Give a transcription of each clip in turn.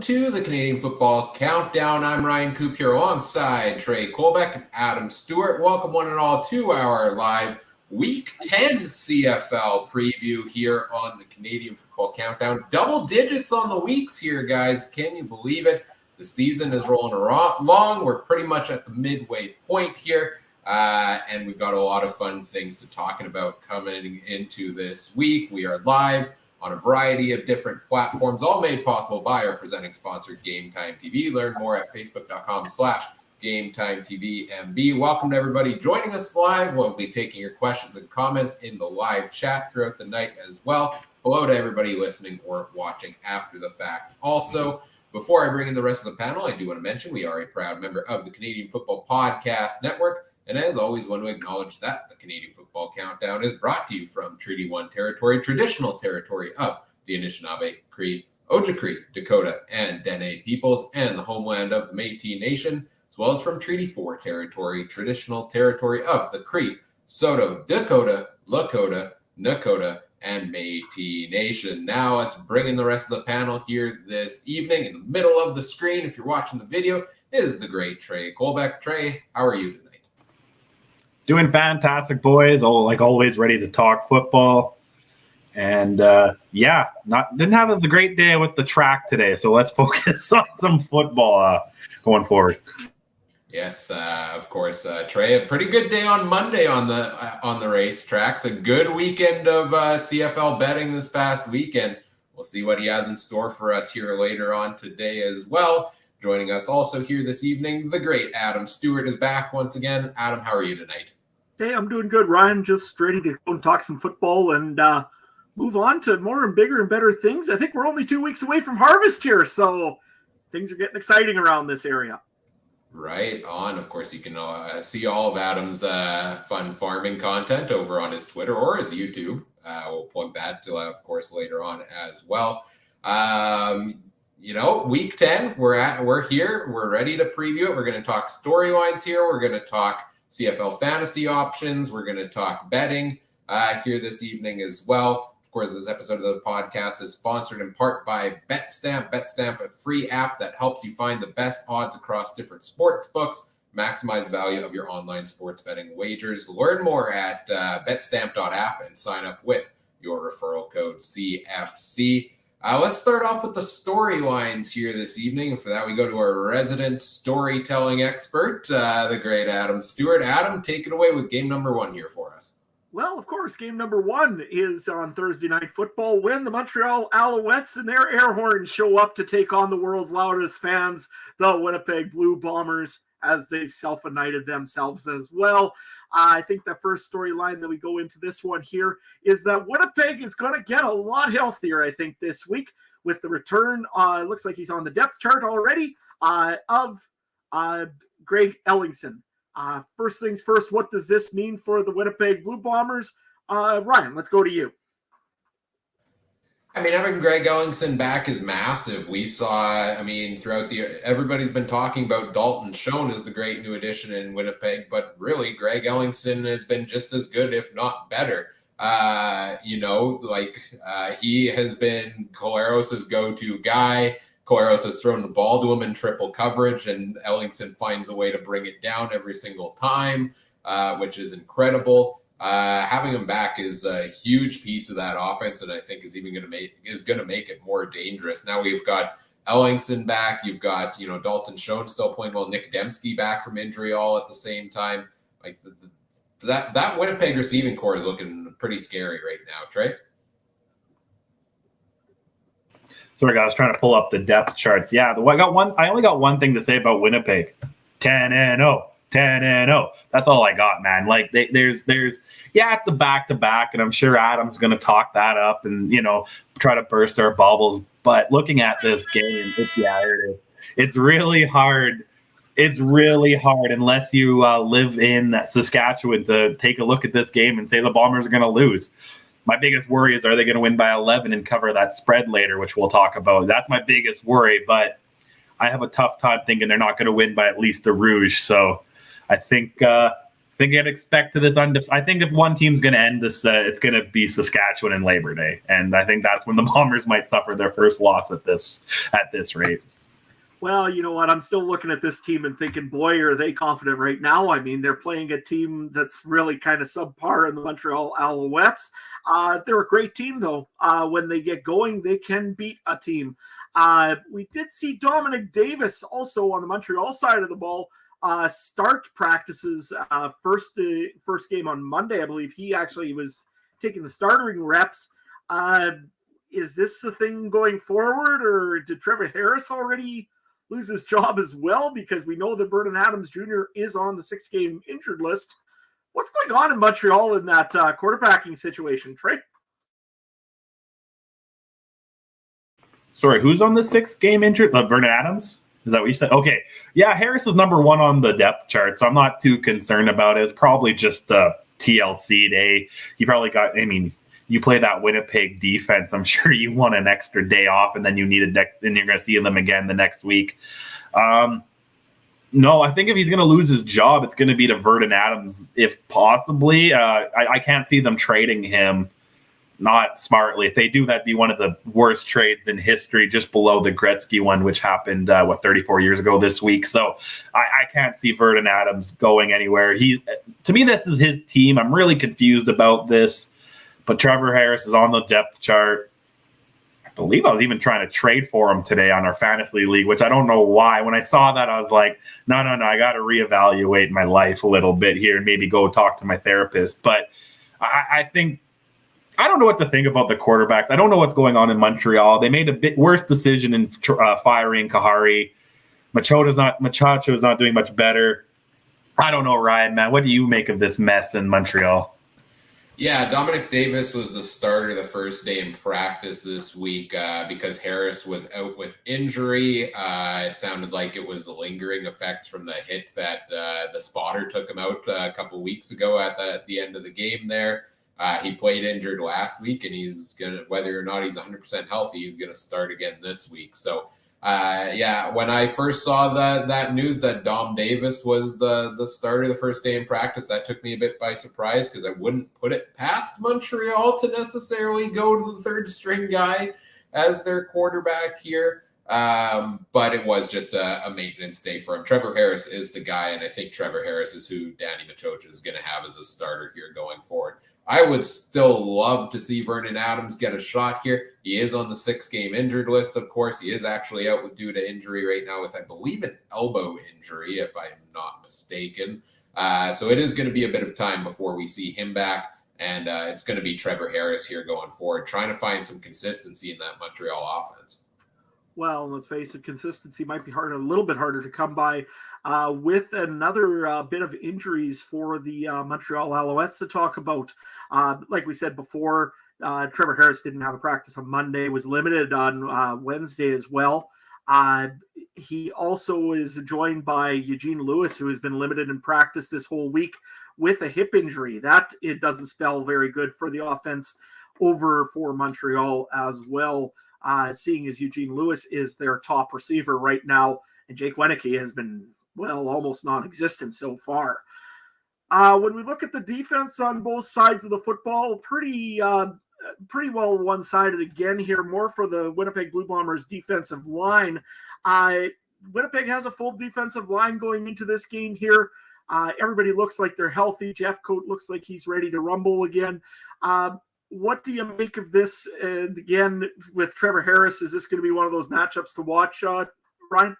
to the Canadian Football Countdown. I'm Ryan Coop here alongside Trey Colbeck and Adam Stewart. Welcome one and all to our live Week 10 CFL preview here on the Canadian Football Countdown. Double digits on the weeks here, guys. Can you believe it? The season is rolling along. We're pretty much at the midway point here, and we've got a lot of fun things to talking about coming into this week. We are live on a variety of different platforms, all made possible by our presenting sponsor, Game Time TV. Learn more at facebook.com/GameTimeTVMB. Welcome to everybody joining us live. We'll be taking your questions and comments in the live chat throughout the night as well. Hello to everybody listening or watching after the fact. Also, before I bring in the rest of the panel, I do want to mention we are a proud member of the Canadian Football Podcast Network. And as always, want to acknowledge that the Canadian Football Countdown is brought to you from Treaty 1 territory, traditional territory of the Anishinaabe, Cree, Ojibwe, Dakota, and Dene peoples, and the homeland of the Métis Nation, as well as from Treaty 4 territory, traditional territory of the Cree, Saulteaux, Dakota, Lakota, Nakota, and Métis Nation. Now let's bring in the rest of the panel here this evening. In the middle of the screen, if you're watching the video, is the great Trey Colbeck. Trey, how are you tonight? Doing fantastic, boys. Like always, ready to talk football. And didn't have a great day with the track today. So let's focus on some football going forward. Yes, of course, Trey. A pretty good day on Monday on the racetracks. A good weekend of CFL betting this past weekend. We'll see what he has in store for us here later on today as well. Joining us also here this evening, the great Adam Stewart is back once again. Adam, how are you tonight? Hey, I'm doing good, Ryan. Just ready to go and talk some football and move on to more and bigger and better things. I think we're only 2 weeks away from harvest here, so things are getting exciting around this area. Right on. Of course, you can see all of Adam's fun farming content over on his Twitter or his YouTube. We'll plug that, of course, later on as well. Week 10, we're here. We're ready to preview it. We're going to talk storylines here. We're going to talk CFL fantasy options. We're going to talk betting here this evening as well. Of course, this episode of the podcast is sponsored in part by Betstamp. Betstamp, a free app that helps you find the best odds across different sports books, maximize the value of your online sports betting wagers. Learn more at betstamp.app and sign up with your referral code CFC. Let's start off with the storylines here this evening. And for that, we go to our resident storytelling expert, the great Adam Stewart. Adam, take it away with game number one here for us. Well, of course, game number one is on Thursday Night Football when the Montreal Alouettes and their air horns show up to take on the world's loudest fans, the Winnipeg Blue Bombers, as they've self-anointed themselves as well. I think the first storyline that we go into this one here is that Winnipeg is going to get a lot healthier, I think, this week with the return. Looks like he's on the depth chart already of Greg Ellingson. First things first, what does this mean for the Winnipeg Blue Bombers? Ryan, let's go to you. I mean, having Greg Ellingson back is massive. We saw, throughout everybody's been talking about Dalton Schoen as the great new addition in Winnipeg, but really Greg Ellingson has been just as good, if not better. He has been Collaros' go-to guy. Collaros has thrown the ball to him in triple coverage, and Ellingson finds a way to bring it down every single time, which is incredible. Having him back is a huge piece of that offense, and I think is going to make it more dangerous. Now we've got Ellingson back. You've got Dalton Schoen still playing well. Nick Dembski back from injury all at the same time. Like that Winnipeg receiving core is looking pretty scary right now. Trey. Sorry, guys, trying to pull up the depth charts. Yeah, I only got one thing to say about Winnipeg. 10-0. 10-0. That's all I got, man. Like there's it's the back-to-back, and I'm sure Adam's going to talk that up and try to burst our bubbles. But looking at this game, it's really hard. It's really hard unless you live in Saskatchewan to take a look at this game and say the Bombers are going to lose. My biggest worry is, are they going to win by 11 and cover that spread later, which we'll talk about. That's my biggest worry, but I have a tough time thinking they're not going to win by at least the Rouge. So I think I'd expect to this. I think if one team's going to end this, it's going to be Saskatchewan and Labor Day, and I think that's when the Bombers might suffer their first loss at this rate. Well, you know what? I'm still looking at this team and thinking, boy, are they confident right now. I mean, they're playing a team that's really kind of subpar in the Montreal Alouettes. They're a great team, though. When they get going, they can beat a team. We did see Dominic Davis also on the Montreal side of the ball start practices first game on Monday. I believe he actually was taking the starting reps. Is this a thing going forward, or did Trevor Harris already lose his job as well? Because we know that Vernon Adams Jr. is on the 6-game injured list. What's going on in Montreal in that quarterbacking situation, Trey? Sorry, who's on the 6-game injured? Vernon Adams? Is that what you said? Okay. Yeah, Harris is number 1 on the depth chart, so I'm not too concerned about it. It's probably just a TLC day. He probably got, you play that Winnipeg defense, I'm sure you want an extra day off, and then you need then you're going to see them again the next week. No, I think if he's going to lose his job, it's going to be to Vernon Adams, if possibly. I can't see them trading him not smartly. If they do, that'd be one of the worst trades in history, just below the Gretzky one, which happened, 34 years ago this week. So I can't see Vernon Adams going anywhere. To me, this is his team. I'm really confused about this. But Trevor Harris is on the depth chart. I believe I was even trying to trade for him today on our fantasy league, which I don't know why. When I saw that, I was like, no, I got to reevaluate my life a little bit here and maybe go talk to my therapist. But I think I don't know what to think about the quarterbacks. I don't know what's going on in Montreal. They made a bit worse decision in firing Kahari. Machacho's not doing much better. I don't know, Ryan, man. What do you make of this mess in Montreal? Yeah, Dominic Davis was the starter the first day in practice this week because Harris was out with injury. It sounded like it was lingering effects from the hit that the spotter took him out a couple weeks ago at the end of the game there. He played injured last week, and he's going to, whether or not he's 100% healthy, he's going to start again this week. So, when I first saw that news that Dom Davis was the starter the first day in practice, that took me a bit by surprise because I wouldn't put it past Montreal to necessarily go to the third string guy as their quarterback here. But it was just a maintenance day for him. Trevor Harris is the guy, and I think Trevor Harris is who Danny Machocha is going to have as a starter here going forward. I would still love to see Vernon Adams get a shot here. He is on the 6-game injured list, of course. He is actually out due to injury right now with, I believe, an elbow injury, if I'm not mistaken. So it is going to be a bit of time before we see him back, and it's going to be Trevor Harris here going forward, trying to find some consistency in that Montreal offense. Well, let's face it, consistency might be a little bit harder to come by with another bit of injuries for the Montreal Alouettes to talk about. Like we said before, Trevor Harris didn't have a practice on Monday, was limited on Wednesday as well. He also is joined by Eugene Lewis, who has been limited in practice this whole week with a hip injury. That it doesn't spell very good for the offense over for Montreal as well. Seeing as Eugene Lewis is their top receiver right now, and Jake Wenneke has been, almost non-existent so far. When we look at the defense on both sides of the football, pretty well one-sided again here, more for the Winnipeg Blue Bombers defensive line. Winnipeg has a full defensive line going into this game here. Everybody looks like they're healthy. Jeff Coate looks like he's ready to rumble again. What do you make of this? And again, with Trevor Harris, is this going to be one of those matchups to watch, Ryan?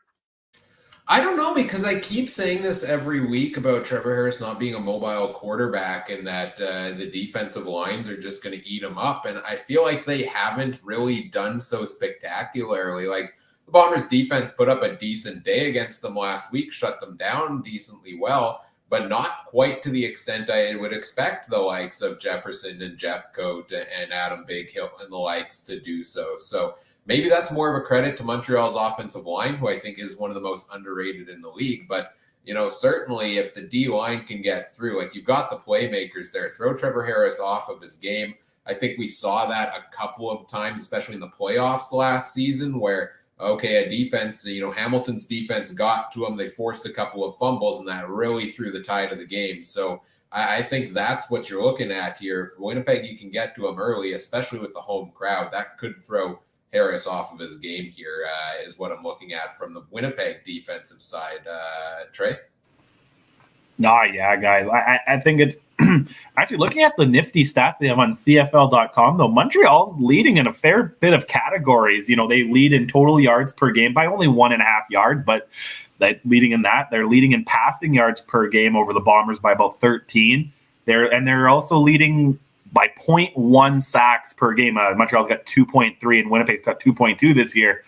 I don't know, because I keep saying this every week about Trevor Harris not being a mobile quarterback and that the defensive lines are just going to eat him up. And I feel like they haven't really done so spectacularly. Like, the Bombers defense put up a decent day against them last week, shut them down decently well, but not quite to the extent I would expect the likes of Jefferson and Jeff Coate and Adam Bighill and the likes to do so. So maybe that's more of a credit to Montreal's offensive line, who I think is one of the most underrated in the league. But, certainly if the D-line can get through, like, you've got the playmakers there, throw Trevor Harris off of his game. I think we saw that a couple of times, especially in the playoffs last season, where a defense, Hamilton's defense got to him. They forced a couple of fumbles, and that really threw the tide of the game. So I think that's what you're looking at here. For Winnipeg, you can get to them early, especially with the home crowd. That could throw Harris off of his game here is what I'm looking at from the Winnipeg defensive side. Trey? Yeah, guys. I think it's actually looking at the nifty stats they have on CFL.com, though. Montreal's leading in a fair bit of categories. They lead in total yards per game by only 1.5 yards, but leading in that. They're leading in passing yards per game over the Bombers by about 13. They're also leading by 0.1 sacks per game. Montreal's got 2.3 and Winnipeg's got 2.2 this year.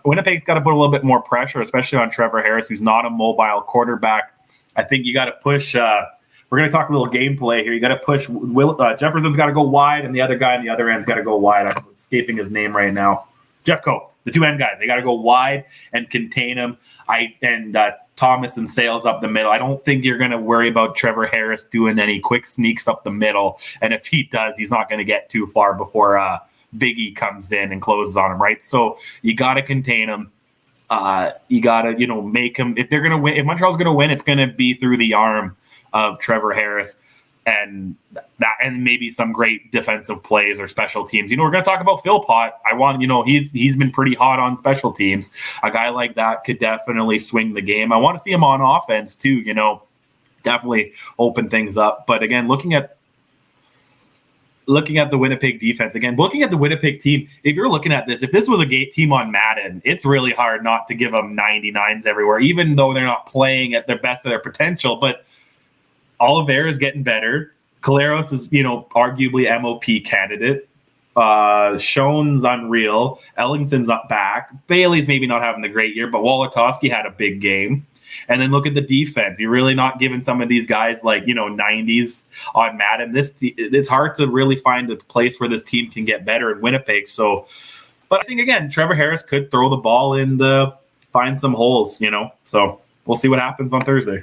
Winnipeg's got to put a little bit more pressure, especially on Trevor Harris, who's not a mobile quarterback. I think you got to push. We're going to talk a little gameplay here. You got to push. Jefferson's got to go wide, and the other guy on the other end's got to go wide. I'm escaping his name right now. Jeff Coe, the two end guys. They got to go wide and contain him. Thomas and Sales up the middle. I don't think you're going to worry about Trevor Harris doing any quick sneaks up the middle. And if he does, he's not going to get too far before Big E comes in and closes on him, right? So you got to contain him. You got to, make him. If they're going to win, if Montreal's going to win, it's going to be through the arm of Trevor Harris and maybe some great defensive plays or special teams. We're going to talk about Phil Pott. He's been pretty hot on special teams. A guy like that could definitely swing the game. I want to see him on offense too, definitely open things up. But again, looking at the Winnipeg defense, looking at the Winnipeg team, if you're looking at this, if this was a team on Madden, it's really hard not to give them 99s everywhere, even though they're not playing at their best of their potential. But Oliveira is getting better. Caleros is, arguably MOP candidate. Schoen's unreal. Ellingson's not back. Bailey's maybe not having the great year, but Wolotowski had a big game. And then look at the defense. You're really not giving some of these guys 90s on Madden. It's hard to really find a place where this team can get better in Winnipeg. So, but I think again, Trevor Harris could throw the ball in to find some holes. So we'll see what happens on Thursday.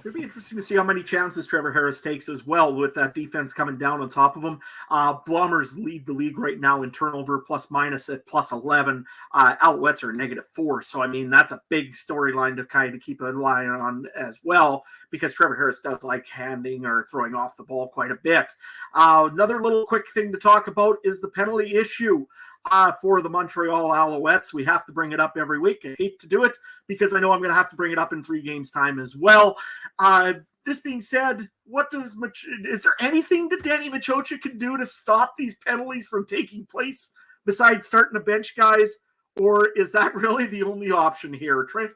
It'd be interesting to see how many chances Trevor Harris takes as well with that defense coming down on top of him. Bombers lead the league right now in turnover plus minus at plus 11. Alouettes are -4. So, that's a big storyline to kind of keep an eye on as well, because Trevor Harris does like handing or throwing off the ball quite a bit. Another little quick thing to talk about is the penalty issue. For the Montreal Alouettes. We have to bring it up every week. I hate to do it because I know I'm going to have to bring it up in 3 games time as well. This being said, is there anything that Danny Machocha can do to stop these penalties from taking place besides starting to bench guys? Or is that really the only option here, Trey?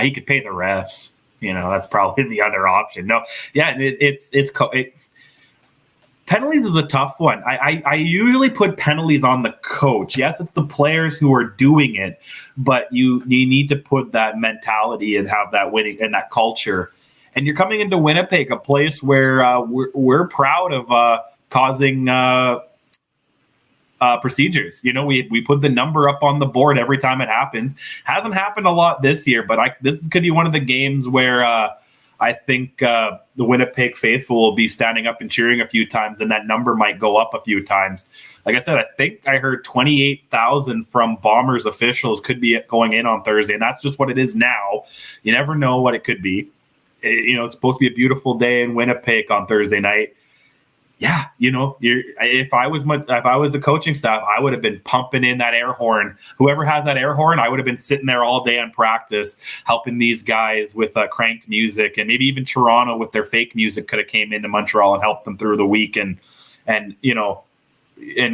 He could pay the refs. That's probably the other option. No, yeah, penalties is a tough one. I usually put penalties on the coach. Yes, it's the players who are doing it, but you need to put that mentality and have that winning and that culture. And you're coming into Winnipeg, a place where we're proud of causing procedures. We put the number up on the board every time it happens. Hasn't happened a lot this year, but this could be one of the games where I think the Winnipeg faithful will be standing up and cheering a few times, and that number might go up a few times. Like I said, I think I heard 28,000 from Bombers officials could be going in on Thursday, and that's just what it is now. You never know what it could be. It's supposed to be a beautiful day in Winnipeg on Thursday night. Yeah, if I was the coaching staff, I would have been pumping in that air horn. Whoever has that air horn, I would have been sitting there all day on practice, helping these guys with cranked music, and maybe even Toronto with their fake music could have came into Montreal and helped them through the week and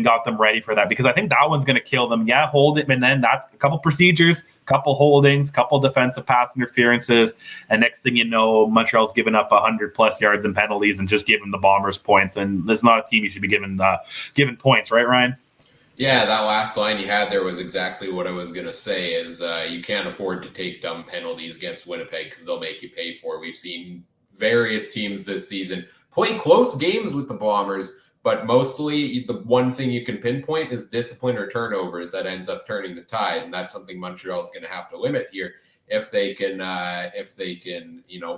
got them ready for that, because I think that one's going to kill them. Yeah, hold it, and then that's a couple procedures, couple holdings, couple defensive pass interferences, and next thing you know, Montreal's given up 100+ yards and penalties and just giving the Bombers points. And it's not a team you should be given points, right, Ryan? Yeah, that last line you had there was exactly what I was going to say, is you can't afford to take dumb penalties against Winnipeg because they'll make you pay for it. We've seen various teams this season play close games with the Bombers, but mostly the one thing you can pinpoint is discipline or turnovers that ends up turning the tide. And that's something Montreal is going to have to limit here if they can,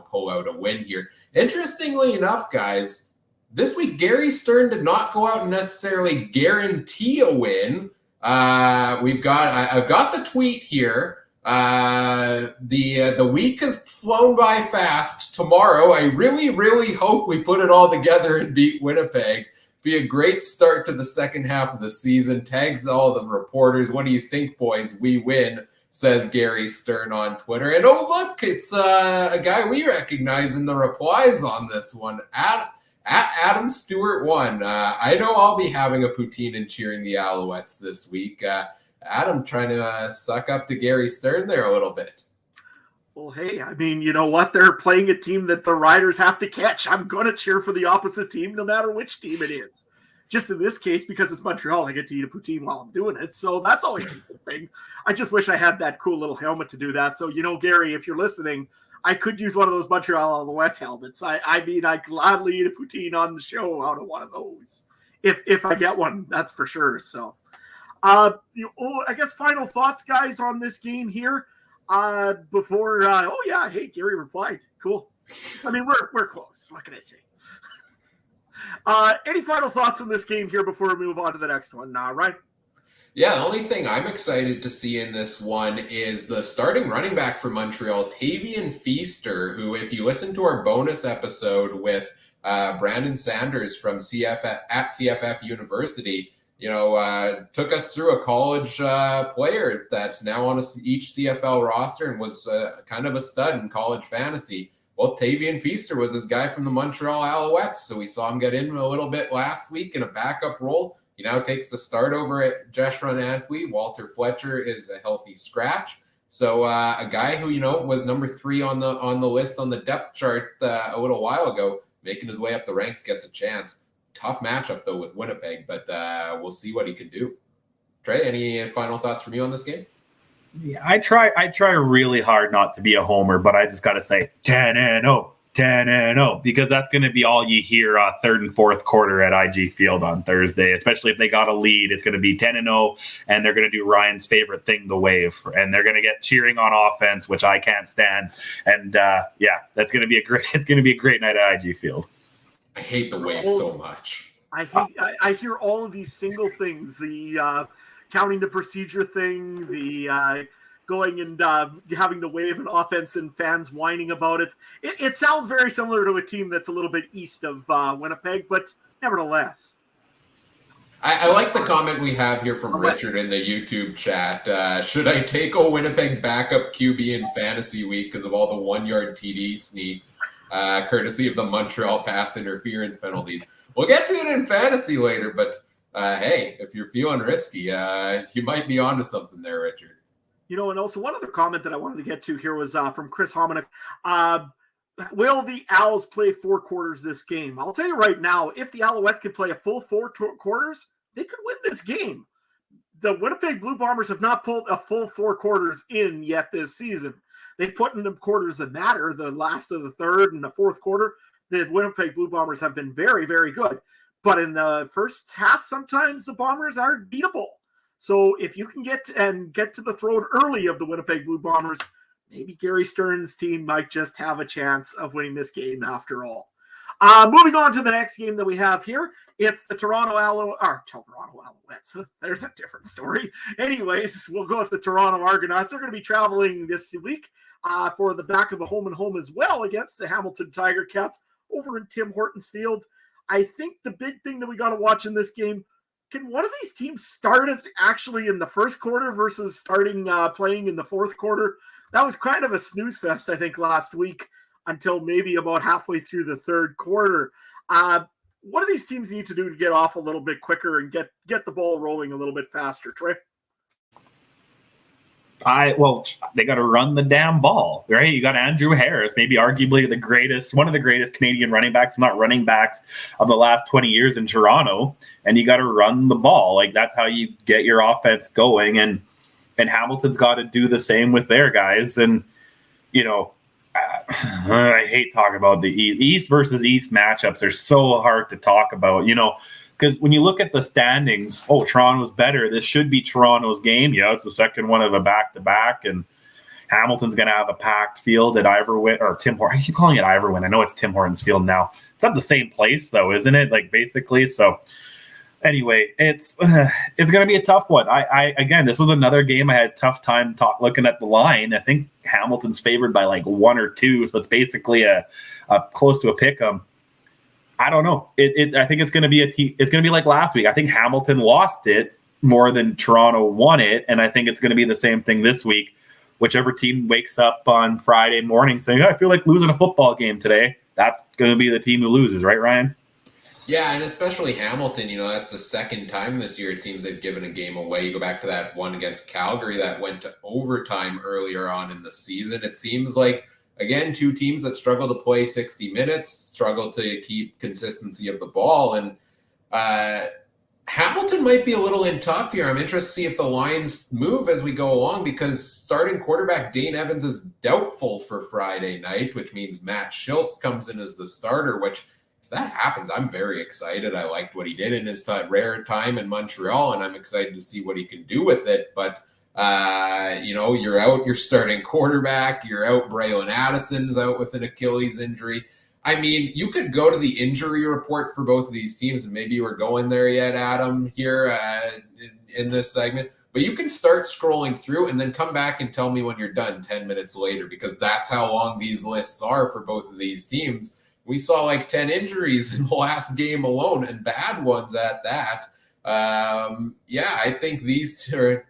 pull out a win here. Interestingly enough, guys, this week, Gary Stern did not go out and necessarily guarantee a win. I've got the tweet here. The week has flown by fast. Tomorrow, I really, really hope we put it all together and beat Winnipeg, Be a great start to the second half of the season. Tags all the reporters. What do you think, boys? We win, says Gary Stern on Twitter. And oh, look, it's a guy we recognize in the replies on this one. At Adam Stewart 1. I know I'll be having a poutine and cheering the Alouettes this week. Adam trying to suck up to Gary Stern there a little bit. Well, hey, I mean, you know what? They're playing a team that the Riders have to catch. I'm going to cheer for the opposite team no matter which team it is. Just in this case, because it's Montreal, I get to eat a poutine while I'm doing it. So that's always a good thing. I just wish I had that cool little helmet to do that. So, you know, Gary, if you're listening, I could use one of those Montreal Alouettes helmets. I mean, I'd gladly eat a poutine on the show out of one of those. If I get one, that's for sure. So, I guess final thoughts, guys, on this game here. Before, hey, Gary replied. Cool. I mean, we're close. What can I say? Any final thoughts on this game here before we move on to the next one, Ryan? Yeah, the only thing I'm excited to see in this one is the starting running back for Montreal, Tavian Feaster, who, if you listen to our bonus episode with Brandon Sanders from CFF University, took us through a college player that's now on each CFL roster and was kind of a stud in college fantasy. Well, Tavian Feaster was this guy from the Montreal Alouettes, so we saw him get in a little bit last week in a backup role. He now takes the start over at Jeshurun Antwi. Walter Fletcher is a healthy scratch. So a guy who, was number 3 on the list on the depth chart a little while ago, making his way up the ranks, gets a chance. Tough matchup, though, with Winnipeg, but we'll see what he can do. Trey, any final thoughts from you on this game? Yeah, I try really hard not to be a homer, but I just got to say 10-0, because that's going to be all you hear third and fourth quarter at IG Field on Thursday, especially if they got a lead. It's going to be 10-0, and they're going to do Ryan's favorite thing, the wave, and they're going to get cheering on offense, which I can't stand. And that's going to be it's going to be a great night at IG Field. I hate the wave so much. I hear all of these single things, the counting the procedure thing, the going and having to wave an offense and fans whining about it. It sounds very similar to a team that's a little bit east of Winnipeg, but nevertheless. I like the comment we have here from Richard in the YouTube chat. Should I take a Winnipeg backup QB in fantasy week because of all the 1-yard TD sneaks, courtesy of the Montreal pass interference penalties? We'll get to it in fantasy later, but hey, if you're feeling risky, you might be onto something there, Richard. And also one other comment that I wanted to get to here was from Chris Hominick. Will the Owls play 4 quarters this game? I'll tell you right now, if the Alouettes could play a full 4 quarters, they could win this game. The Winnipeg Blue Bombers have not pulled a full 4 quarters in yet this season. They've put in the quarters that matter, the last of the third and the fourth quarter. The Winnipeg Blue Bombers have been very, very good. But in the first half, sometimes the Bombers are beatable. So if you can get to the throat early of the Winnipeg Blue Bombers, maybe Gary Stern's team might just have a chance of winning this game after all. Moving on to the next game that we have here, it's the Toronto Alouettes. There's a different story. Anyways, we'll go with the Toronto Argonauts. They're going to be traveling this week for the back of a home and home as well against the Hamilton Tiger Cats over in Tim Hortons Field. I think the big thing that we got to watch in this game, can one of these teams start it actually in the first quarter versus starting playing in the fourth quarter? That was kind of a snooze fest, I think, last week until maybe about halfway through the third quarter. What do these teams need to do to get off a little bit quicker and get the ball rolling a little bit faster, Trey? They got to run the damn ball, right? You got Andrew Harris, maybe arguably one of the greatest Canadian running backs, not running backs of the last 20 years in Toronto, and you got to run the ball. Like, that's how you get your offense going, and Hamilton's got to do the same with their guys. And I hate talking about the East versus East matchups. They're so hard to talk about, because when you look at the standings, Toronto's better. This should be Toronto's game. Yeah, it's the second one of a back-to-back, and Hamilton's going to have a packed field at Iverwin or Tim Hortons. I keep calling it Iverwin. I know it's Tim Hortons Field now. It's not the same place, though, isn't it? Like, basically. So, anyway, it's going to be a tough one. Again, this was another game I had a tough time looking at the line. I think Hamilton's favored by like 1 or 2, so it's basically a close to a pick 'em. I don't know. I think it's going to be it's going to be like last week. I think Hamilton lost it more than Toronto won it, and I think it's going to be the same thing this week. Whichever team wakes up on Friday morning saying, I feel like losing a football game today, that's going to be the team who loses, right, Ryan? Yeah, and especially Hamilton, that's the second time this year it seems they've given a game away. You go back to that one against Calgary that went to overtime earlier on in the season. It seems like, again, two teams that struggle to play 60 minutes, struggle to keep consistency of the ball. And Hamilton might be a little in tough here. I'm interested to see if the lines move as we go along, because starting quarterback Dane Evans is doubtful for Friday night, which means Matt Schultz comes in as the starter, which if that happens, I'm very excited. I liked what he did in his rare time in Montreal, and I'm excited to see what he can do with it. But, you're out, you're starting quarterback, you're out, Braylon Addison's out with an Achilles injury. I mean, you could go to the injury report for both of these teams, and maybe you were going there yet, Adam, here in this segment. But you can start scrolling through and then come back and tell me when you're done 10 minutes later, because that's how long these lists are for both of these teams. We saw like 10 injuries in the last game alone, and bad ones at that. I think these two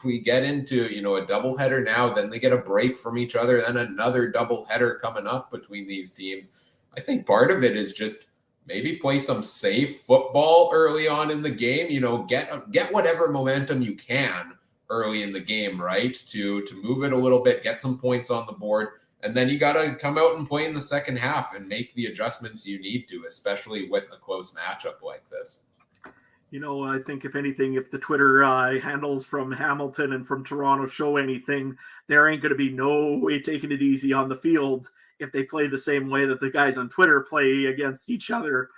we get into, a doubleheader now, then they get a break from each other, then another doubleheader coming up between these teams. I think part of it is just maybe play some safe football early on in the game, get whatever momentum you can early in the game, right? To move it a little bit, get some points on the board. And then you got to come out and play in the second half and make the adjustments you need to, especially with a close matchup like this. I think if anything, if the Twitter handles from Hamilton and from Toronto show anything, there ain't going to be no way taking it easy on the field if they play the same way that the guys on Twitter play against each other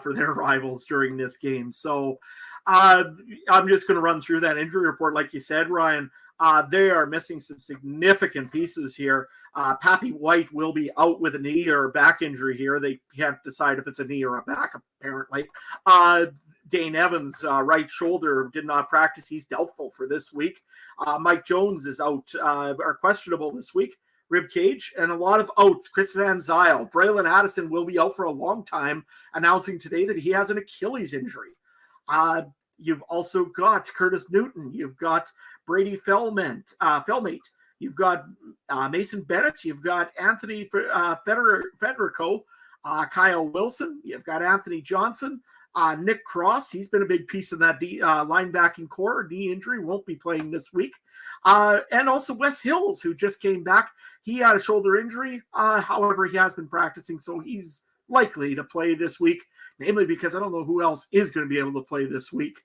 for their rivals during this game. So I'm just going to run through that injury report. Like you said, Ryan, they are missing some significant pieces here. Pappy White will be out with a knee or a back injury here. They can't decide if it's a knee or a back, apparently. Dane Evans, right shoulder, did not practice. He's doubtful for this week. Mike Jones is out, or questionable this week. Rib cage, and a lot of outs. Chris Van Zyl. Braylon Addison will be out for a long time, announcing today that he has an Achilles injury. You've also got Curtis Newton. You've got Brady Fellmate. You've got Mason Bennett. You've got Anthony Federico, Kyle Wilson. You've got Anthony Johnson. Nick Cross, he's been a big piece of that linebacking core. Knee injury, won't be playing this week. And also Wes Hills, who just came back. He had a shoulder injury. However, he has been practicing, so he's likely to play this week, namely because I don't know who else is going to be able to play this week.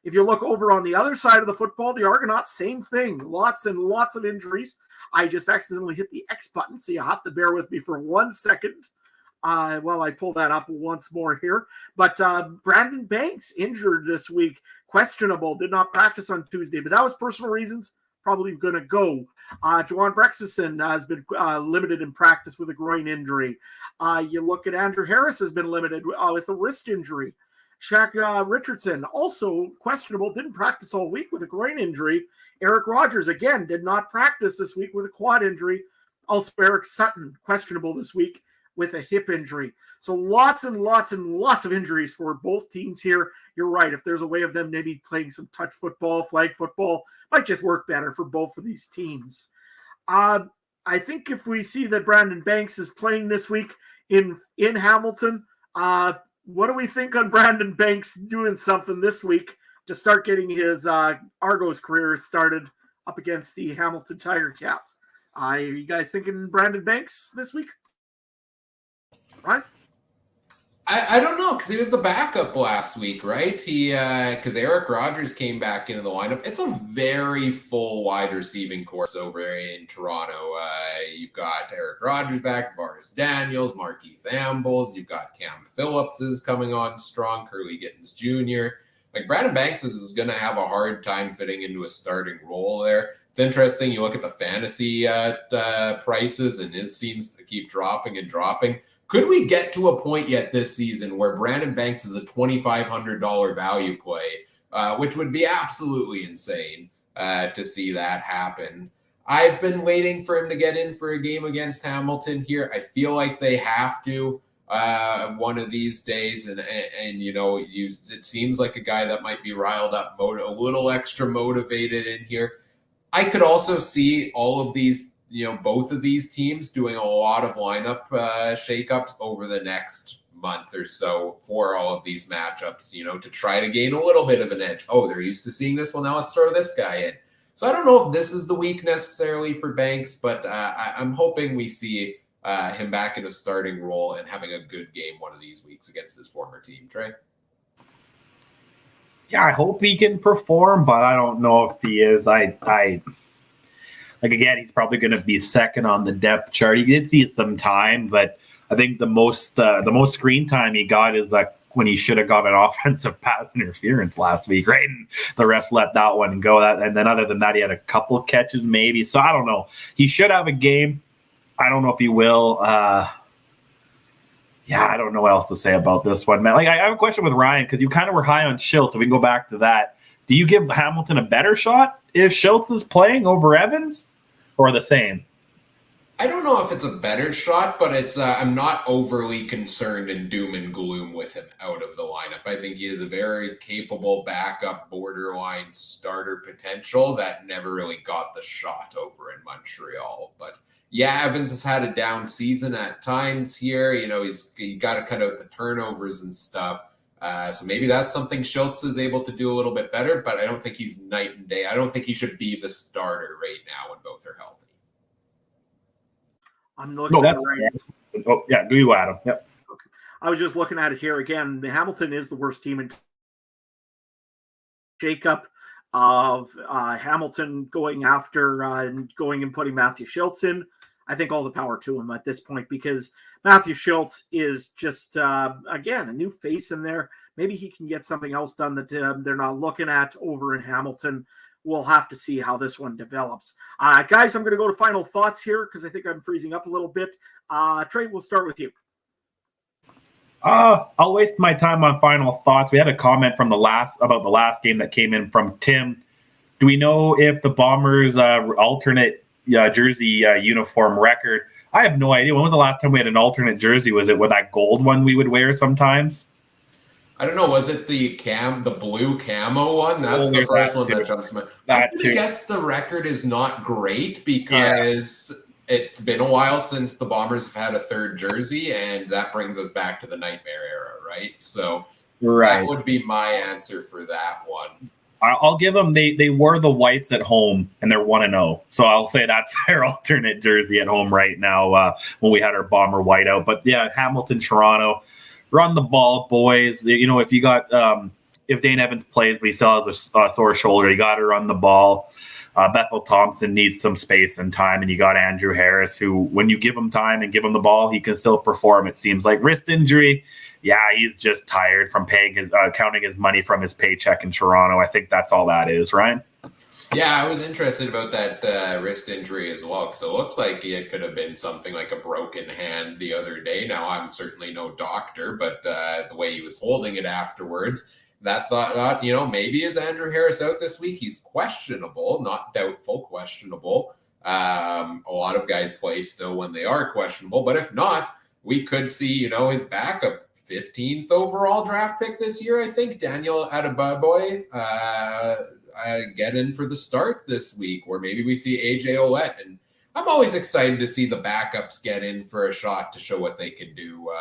If you look over on the other side of the football, the Argonauts, same thing. Lots and lots of injuries. I just accidentally hit the X button, so you have to bear with me for 1 second. While I pull that up once more here. But Brandon Banks injured this week, questionable, did not practice on Tuesday, but that was personal reasons, probably going to go. Juwan Vrexison has been limited in practice with a groin injury. You look at Andrew Harris has been limited with a wrist injury. Shaq Richardson, also questionable, didn't practice all week with a groin injury. Eric Rogers, again, did not practice this week with a quad injury. Also, Eric Sutton, questionable this week with a hip injury. So lots and lots and lots of injuries for both teams here. You're right. If there's a way of them maybe playing some touch football, flag football, might just work better for both of these teams. I think if we see that Brandon Banks is playing this week in Hamilton, what do we think on Brandon Banks doing something this week to start getting his Argos career started up against the Hamilton Tiger Cats? Are you guys thinking Brandon Banks this week? Right? I don't know, because he was the backup last week, right? Because Eric Rogers came back into the lineup. It's a very full wide receiving course over in Toronto. You've got Eric Rogers back, Varus Daniels, Markeith Ambles. You've got Cam Phillips is coming on strong, Curly Gittins Jr. Like, Brandon Banks is going to have a hard time fitting into a starting role there. It's interesting. You look at the fantasy prices, and his seems to keep dropping and dropping. Could we get to a point yet this season where Brandon Banks is a $2,500 value play, which would be absolutely insane to see that happen? I've been waiting for him to get in for a game against Hamilton here. I feel like they have to. one of these days, and it seems like a guy that might be riled up, a little extra motivated in here. I could also see all of these, both of these teams doing a lot of lineup shakeups over the next month or so for all of these matchups, to try to gain a little bit of an edge. Oh, they're used to seeing this. Well, now let's throw this guy in. So I don't know if this is the week necessarily for Banks, but I'm hoping we see him back in a starting role and having a good game one of these weeks against his former team. Trey? Yeah, I hope he can perform, but I don't know if he is. Again, he's probably going to be second on the depth chart. He did see some time, but I think the most screen time he got is like when he should have got an offensive pass interference last week, right? And the rest let that one go. And then other than that, he had a couple of catches maybe. So I don't know. He should have a game. I don't know if he will. I don't know what else to say about this one, man. Like, I have a question with Ryan because you kind of were high on Schultz. So we can go back to that. Do you give Hamilton a better shot if Schultz is playing over Evans, or the same? I don't know if it's a better shot, but it's I'm not overly concerned in doom and gloom with him out of the lineup. I think he is a very capable backup, borderline starter potential that never really got the shot over in Montreal. But yeah, Evans has had a down season at times here. He got to cut out the turnovers and stuff. So maybe that's something Schultz is able to do a little bit better, but I don't think he's night and day. I don't think he should be the starter right now when both are healthy. I'm looking at it right. Oh, yeah, go you, Adam. Yep. Okay. I was just looking at it here again. Hamilton is the worst team in shakeup of Hamilton going after going and putting Matthew Schultz in. I think all the power to him at this point because Matthew Schultz is just, again, a new face in there. Maybe he can get something else done that they're not looking at over in Hamilton. We'll have to see how this one develops. Guys, I'm going to go to final thoughts here because I think I'm freezing up a little bit. Trey, we'll start with you. I'll waste my time on final thoughts. We had a comment from about the last game that came in from Tim. Do we know if the Bombers' alternate jersey uniform record? I have no idea. When was the last time we had an alternate jersey? Was it with that gold one we would wear sometimes? I don't know. Was it the blue camo one? That's the first one that jumps to mind. I guess the record is not great because it's been a while since the Bombers have had a third jersey, and that brings us back to the nightmare era, right? So that would be my answer for that one. I'll give them, they wore the whites at home, and they're 1-0. So I'll say that's their alternate jersey at home right now when we had our Bomber white out. But, yeah, Hamilton, Toronto, run the ball, boys. If you got if Dane Evans plays but he still has a sore shoulder, you got to run the ball. Bethel Thompson needs some space and time, and you got Andrew Harris, who, when you give him time and give him the ball, he can still perform. It seems like wrist injury. Yeah, he's just tired from paying counting his money from his paycheck in Toronto. I think that's all that is, Ryan. Yeah, I was interested about that wrist injury as well because it looked like it could have been something like a broken hand the other day. Now, I'm certainly no doctor, but the way he was holding it afterwards, that thought, maybe is Andrew Harris out this week? He's questionable, not doubtful, questionable. A lot of guys play still when they are questionable, but if not, we could see, his backup 15th overall draft pick this year, I think, Daniel Adebayoye, get in for the start this week, or maybe we see AJ Ouellette. And I'm always excited to see the backups get in for a shot to show what they can do.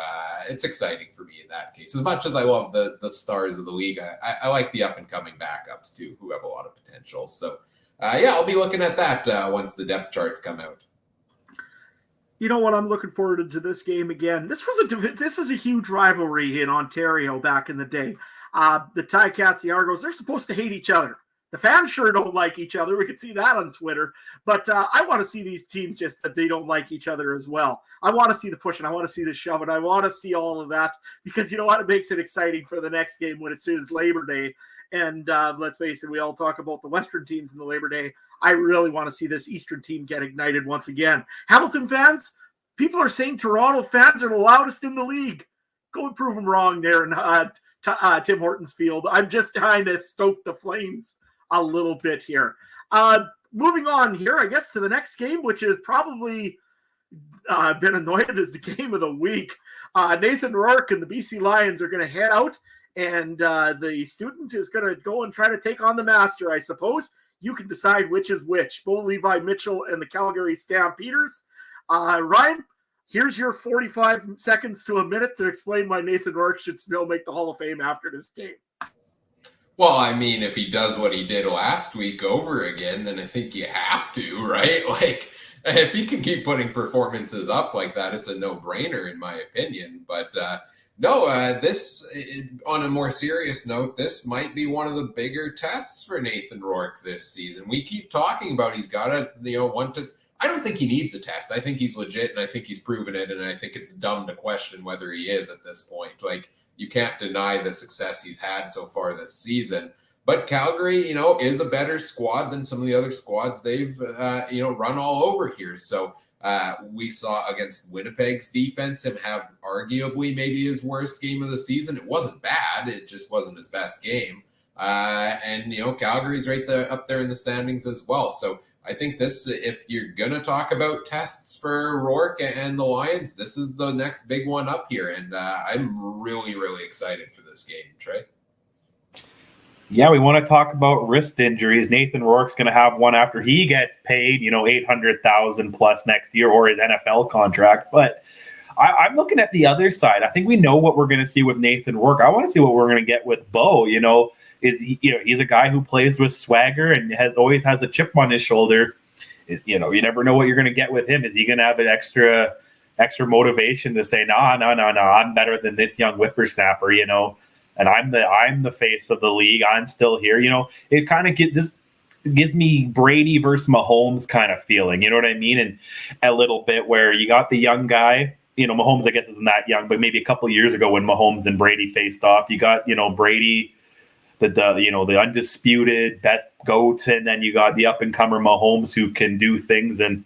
It's exciting for me in that case. As much as I love the stars of the league, I like the up-and-coming backups too, who have a lot of potential. So, I'll be looking at that once the depth charts come out. You know what? I'm looking forward to this game again. This is a huge rivalry in Ontario back in the day. The Ticats, the Argos, they're supposed to hate each other. The fans sure don't like each other. We can see that on Twitter. But I want to see these teams just that they don't like each other as well. I want to see the pushing. I want to see the shoving. I want to see all of that because you know what? It makes it exciting for the next game when it is Labor Day. And let's face it, we all talk about the Western teams in the Labor Day. I really want to see this Eastern team get ignited once again. Hamilton fans, people are saying Toronto fans are the loudest in the league. Go and prove them wrong there in Tim Hortons field. I'm just trying to stoke the flames a little bit here. Moving on here, I guess, to the next game, which is probably, been anointed as the game of the week. Nathan Rourke and the BC Lions are going to head out, and the student is going to go and try to take on the master, I suppose. You can decide which is which. Bo Levi Mitchell and the Calgary Stampeders. Ryan, here's your 45 seconds to a minute to explain why Nathan Rourke should still make the Hall of Fame after this game. Well, I mean, if he does what he did last week over again, then I think you have to, right? Like, if he can keep putting performances up like that, it's a no-brainer in my opinion. But this, on a more serious note, this might be one of the bigger tests for Nathan Rourke this season. We keep talking about he's got to, want to. I don't think he needs a test. I think he's legit, and I think he's proven it, and I think it's dumb to question whether he is at this point. Like, you can't deny the success he's had so far this season. But Calgary, is a better squad than some of the other squads they've, run all over here. So we saw against Winnipeg's defense him have arguably maybe his worst game of the season. It wasn't bad. It just wasn't his best game. And Calgary's right there up there in the standings as well. So I think this, if you're going to talk about tests for Rourke and the Lions, this is the next big one up here. And I'm really, really excited for this game, Trey. Yeah, we want to talk about wrist injuries. Nathan Rourke's going to have one after he gets paid, $800,000 plus next year, or his NFL contract. But I'm looking at the other side. I think we know what we're going to see with Nathan Rourke. I want to see what we're going to get with Bo. Is he, he's a guy who plays with swagger and always has a chip on his shoulder. You never know what you're going to get with him. Is he going to have an extra motivation to say, no, I'm better than this young whippersnapper, and I'm the face of the league. I'm still here. It kind of gives me Brady versus Mahomes kind of feeling. You know what I mean? And a little bit where you got the young guy. Mahomes, I guess, isn't that young, but maybe a couple of years ago when Mahomes and Brady faced off, you got Brady, the undisputed best GOAT, and then you got the up and comer Mahomes who can do things. And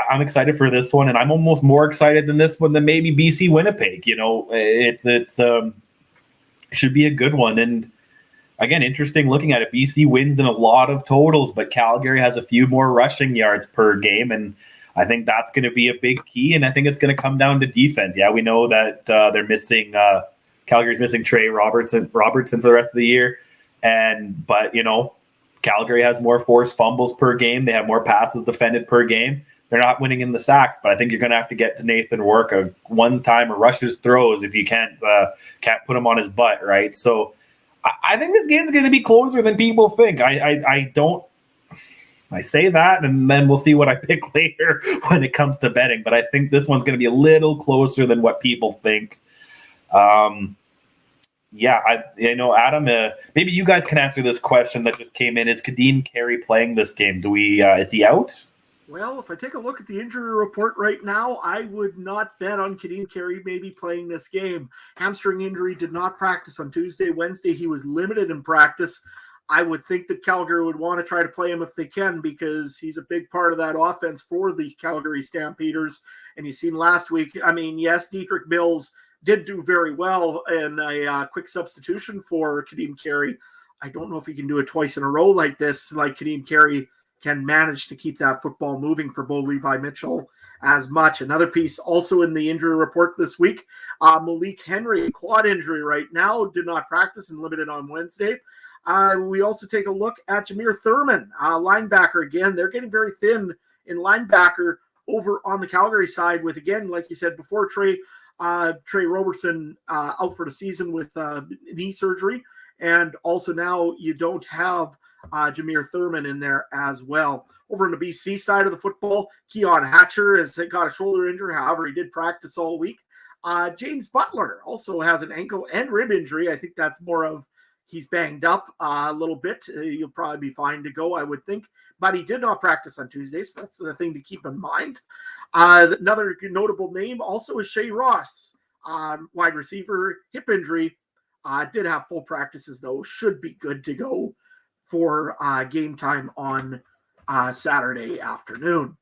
I'm excited for this one, and I'm almost more excited than this one than maybe BC Winnipeg. It's should be a good one. And again, interesting looking at it. BC wins in a lot of totals, but Calgary has a few more rushing yards per game, and I think that's going to be a big key. And I think it's going to come down to defense. Yeah, we know that they're missing. Calgary's missing Trey Robertson for the rest of the year, but Calgary has more forced fumbles per game. They have more passes defended per game. They're not winning in the sacks, but I think you're going to have to get to Nathan Rourke a one-time or rushes throws if you can't put him on his butt, right? So I think this game's going to be closer than people think. I say that, and then we'll see what I pick later when it comes to betting. But I think this one's going to be a little closer than what people think. Adam, maybe you guys can answer this question that just came in. Is Kadeem Carey playing this game? Is he out? Well, if I take a look at the injury report right now, I would not bet on Kadeem Carey maybe playing this game. Hamstring injury, did not practice on Tuesday. Wednesday, he was limited in practice. I would think that Calgary would want to try to play him if they can, because he's a big part of that offense for the Calgary Stampeders. And you've seen last week, yes, Dietrich Mills did do very well in a quick substitution for Kadeem Carey. I don't know if he can do it twice in a row like this, like Kadeem Carey can manage to keep that football moving for Bo Levi Mitchell as much. Another piece also in the injury report this week, Malik Henry, quad injury right now, did not practice and limited on Wednesday. We also take a look at Jameer Thurman, linebacker again. They're getting very thin in linebacker over on the Calgary side with, again, like you said before, Trey Robertson out for the season with knee surgery. And also now you don't have Jameer Thurman in there as well. Over on the BC side of the football, Keon Hatcher has got a shoulder injury. However, he did practice all week. James Butler also has an ankle and rib injury. I think that's more of he's banged up a little bit. He'll probably be fine to go, I would think. But he did not practice on Tuesday, so that's the thing to keep in mind. Another notable name also is Shea Ross, wide receiver, hip injury. Did have full practices, though. Should be good to go for game time on Saturday afternoon.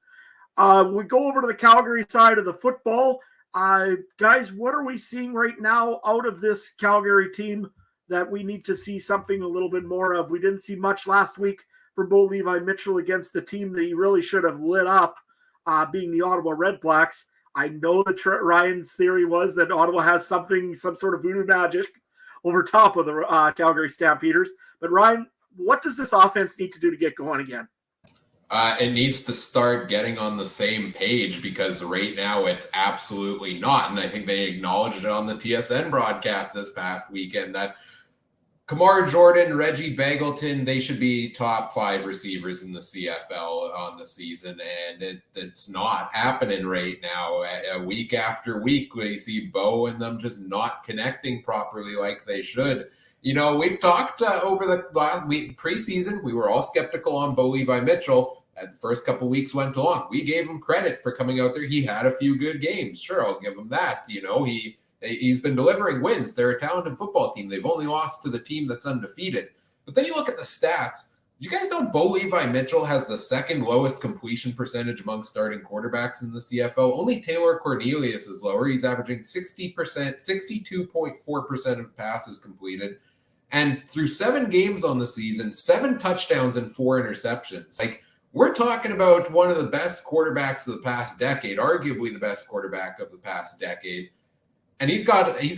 We go over to the Calgary side of the football. Guys, what are we seeing right now out of this Calgary team that we need to see something a little bit more of? We didn't see much last week for Bo Levi Mitchell against a team that he really should have lit up. being the Ottawa Red Blacks. I know that Ryan's theory was that Ottawa has some sort of voodoo magic over top of the Calgary Stampeders. But Ryan, what does this offense need to do to get going again? It needs to start getting on the same page, because right now it's absolutely not. And I think they acknowledged it on the TSN broadcast this past weekend that Kamar Jordan, Reggie Begelton, they should be top 5 receivers in the CFL on the season. And it's not happening right now. Week after week, we see Bo and them just not connecting properly like they should. You know, we've talked over the last week, preseason, we were all skeptical on Bo Levi Mitchell. The first couple weeks went along. We gave him credit for coming out there. He had a few good games. Sure, I'll give him that. You know, he's been delivering wins. They're a talented football team. They've only lost to the team that's undefeated. But then you look at the stats. You guys know Bo Levi Mitchell has the second lowest completion percentage among starting quarterbacks in the CFL. Only Taylor Cornelius is lower. He's averaging 62.4% of passes completed. And through 7 games on the season, 7 touchdowns and 4 interceptions. Like, we're talking about one of the best quarterbacks of the past decade, arguably the best quarterback of the past decade. And he's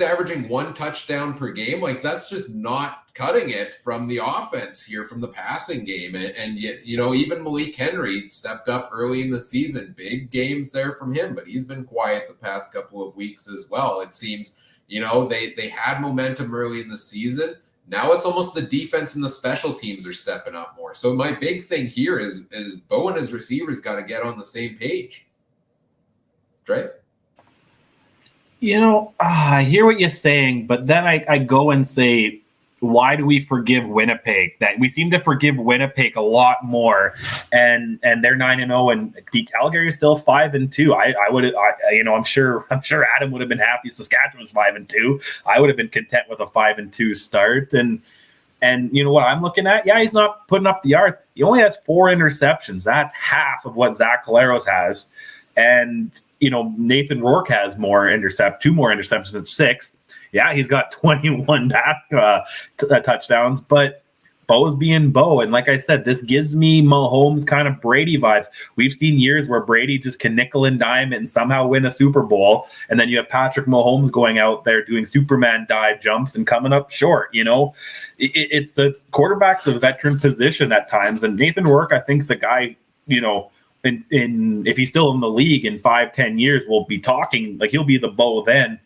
averaging 1 touchdown per game. Like, that's just not cutting it from the offense here, from the passing game. And yet, you know, even Malik Henry stepped up early in the season. Big games there from him, but he's been quiet the past couple of weeks as well. It seems, you know, they had momentum early in the season. Now it's almost the defense and the special teams are stepping up more. So my big thing here is Bo and his receivers got to get on the same page. Right? You know, I hear what you're saying, but then I go and say, why do we forgive Winnipeg? That we seem to forgive Winnipeg a lot more, and they're 9-0, and Calgary is still 5-2. I'm sure Adam would have been happy. Saskatchewan was 5-2. I would have been content with a 5-2 start, and you know what I'm looking at? Yeah, he's not putting up the yards. He only has 4 interceptions. That's half of what Zach Collaros has, and you know Nathan Rourke has 2 more interceptions at 6. Yeah, he's got 21 touchdowns, but Bo's being Bo. And like I said, this gives me Mahomes kind of Brady vibes. We've seen years where Brady just can nickel and dime it and somehow win a Super Bowl. And then you have Patrick Mahomes going out there doing Superman dive jumps and coming up short. You know, it's a quarterback's a veteran position at times. And Nathan Rourke, I think, is a guy, you know, in if he's still in the league in 5-10 years, we'll be talking like he'll be the Bo then.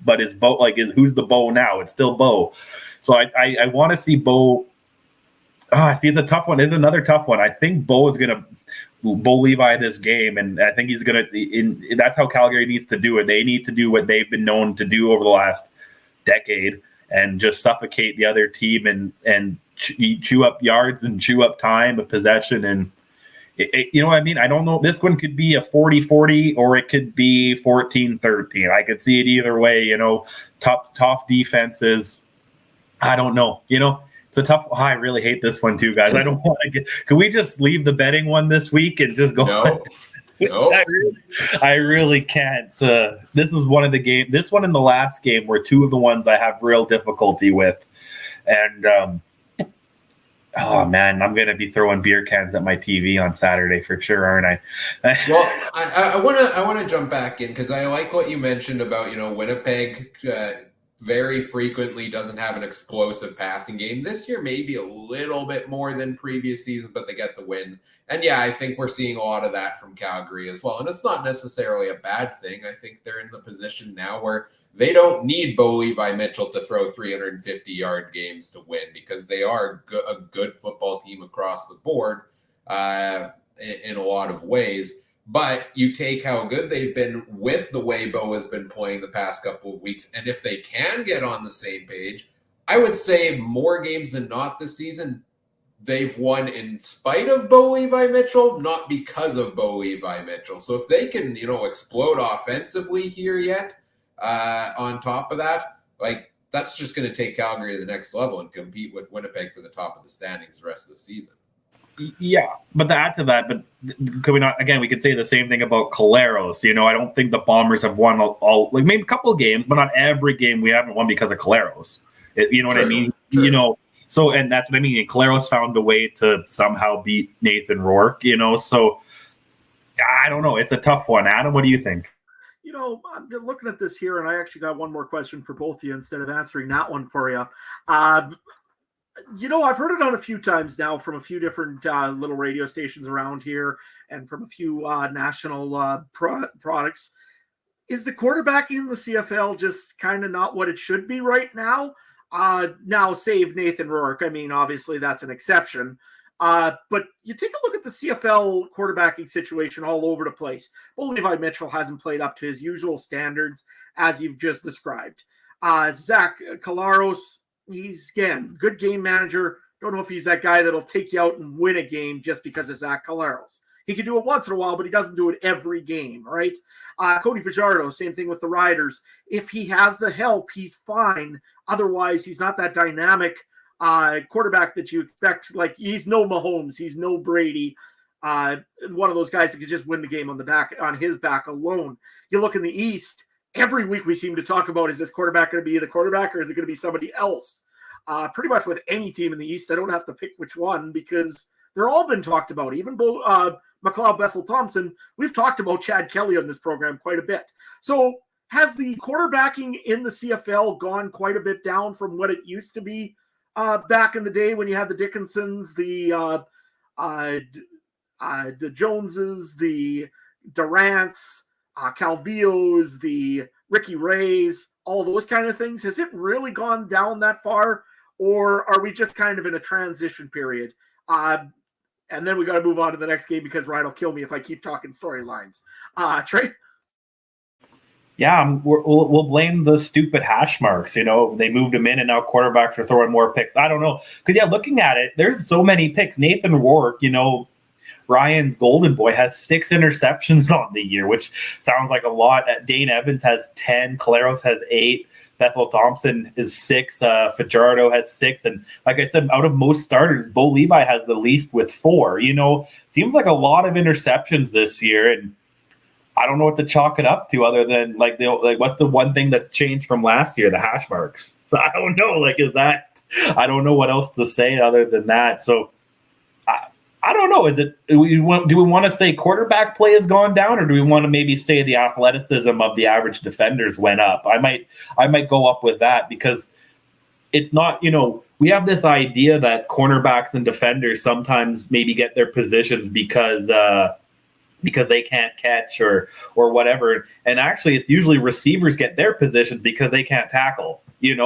But is Bo who's the Bo now? It's still Bo. So I want to see Bo. See, it's a tough one. It's another tough one. I think Bo is going to Bo Levi this game, and I think he's going to. That's how Calgary needs to do it. They need to do what they've been known to do over the last decade, and just suffocate the other team and chew up yards and chew up time of possession and. You know what I mean? I don't know. This one could be a 40-40 or it could be 14-13. I could see it either way, you know. Tough defenses. I don't know. You know, it's a tough. I really hate this one too, guys. I don't want to get. Can we just leave the betting one this week and just go? No. I really can't. This is one of the games. This one and the last game were 2 of the ones I have real difficulty with. And, oh man, I'm gonna be throwing beer cans at my TV on Saturday for sure, aren't I? Well, I want to jump back in because I like what you mentioned about, you know, Winnipeg very frequently doesn't have an explosive passing game. This year, maybe a little bit more than previous seasons, but they get the wins. And yeah, I think we're seeing a lot of that from Calgary as well. And it's not necessarily a bad thing. I think they're in the position now where they don't need Bo Levi Mitchell to throw 350-yard games to win because they are a good football team across the board in a lot of ways. But you take how good they've been with the way Bo has been playing the past couple of weeks, and if they can get on the same page, I would say more games than not this season, they've won in spite of Bo Levi Mitchell, not because of Bo Levi Mitchell. So if they can, you know, explode offensively here yet, on top of that, like that's just going to take Calgary to the next level and compete with Winnipeg for the top of the standings the rest of the season. Yeah, but to add to that, but could we not, again, we could say the same thing about Collaros. You know, I don't think the Bombers have won all like maybe a couple of games, but not every game we haven't won because of Collaros. You know what I mean? True. You know, so, and that's what I mean. And Collaros found a way to somehow beat Nathan Rourke, you know, so I don't know. It's a tough one. Adam, what do you think? I'm looking at this here, and I actually got one more question for both of you instead of answering that one for you. I've heard it on a few times now from a few different little radio stations around here and from a few national products. Is the quarterbacking in the CFL just kind of not what it should be right now? Now, save Nathan Rourke. I mean, obviously that's an exception. But you take a look at the CFL quarterbacking situation all over the place. Well, Levi Mitchell hasn't played up to his usual standards, as you've just described. Zach Collaros, he's, again, good game manager. Don't know if he's that guy that'll take you out and win a game just because of Zach Collaros. He can do it once in a while, but he doesn't do it every game, right? Cody Fajardo, same thing with the Riders. If he has the help, he's fine. Otherwise, he's not that dynamic quarterback that you expect. Like, he's no Mahomes, he's no Brady. One of those guys that could just win the game on his back alone. You look in the East, every week we seem to talk about, is this quarterback going to be the quarterback or is it going to be somebody else? Pretty much with any team in the East, I don't have to pick which one because they're all been talked about. Even McLeod Bethel Thompson, we've talked about Chad Kelly on this program quite a bit. So has the quarterbacking in the CFL gone quite a bit down from what it used to be back in the day when you had the Dickinsons, the Joneses, the Durants, Calvillos, the Ricky Rays, all those kind of things? Has it really gone down that far, or are we just kind of in a transition period? And then we got to move on to the next game because Ryan will kill me if I keep talking storylines. Trey? Yeah, we'll blame the stupid hash marks. They moved them in, and now quarterbacks are throwing more picks. I don't know. Because, looking at it, there's so many picks. Nathan Rourke, Ryan's golden boy, has 6 interceptions on the year, which sounds like a lot. Dane Evans has 10. Collaros has 8. Bethel Thompson is 6. Fajardo has 6. And like I said, out of most starters, Bo Levi has the least with 4. Seems like a lot of interceptions this year. And I don't know what to chalk it up to other than what's the one thing that's changed from last year? The hash marks. So I don't know. I don't know what else to say other than that. So I don't know. Do we want to say quarterback play has gone down, or do we want to maybe say the athleticism of the average defenders went up? I might go up with that because it's not, we have this idea that cornerbacks and defenders sometimes maybe get their positions because they can't catch or whatever. And actually it's usually receivers get their positions because they can't tackle, and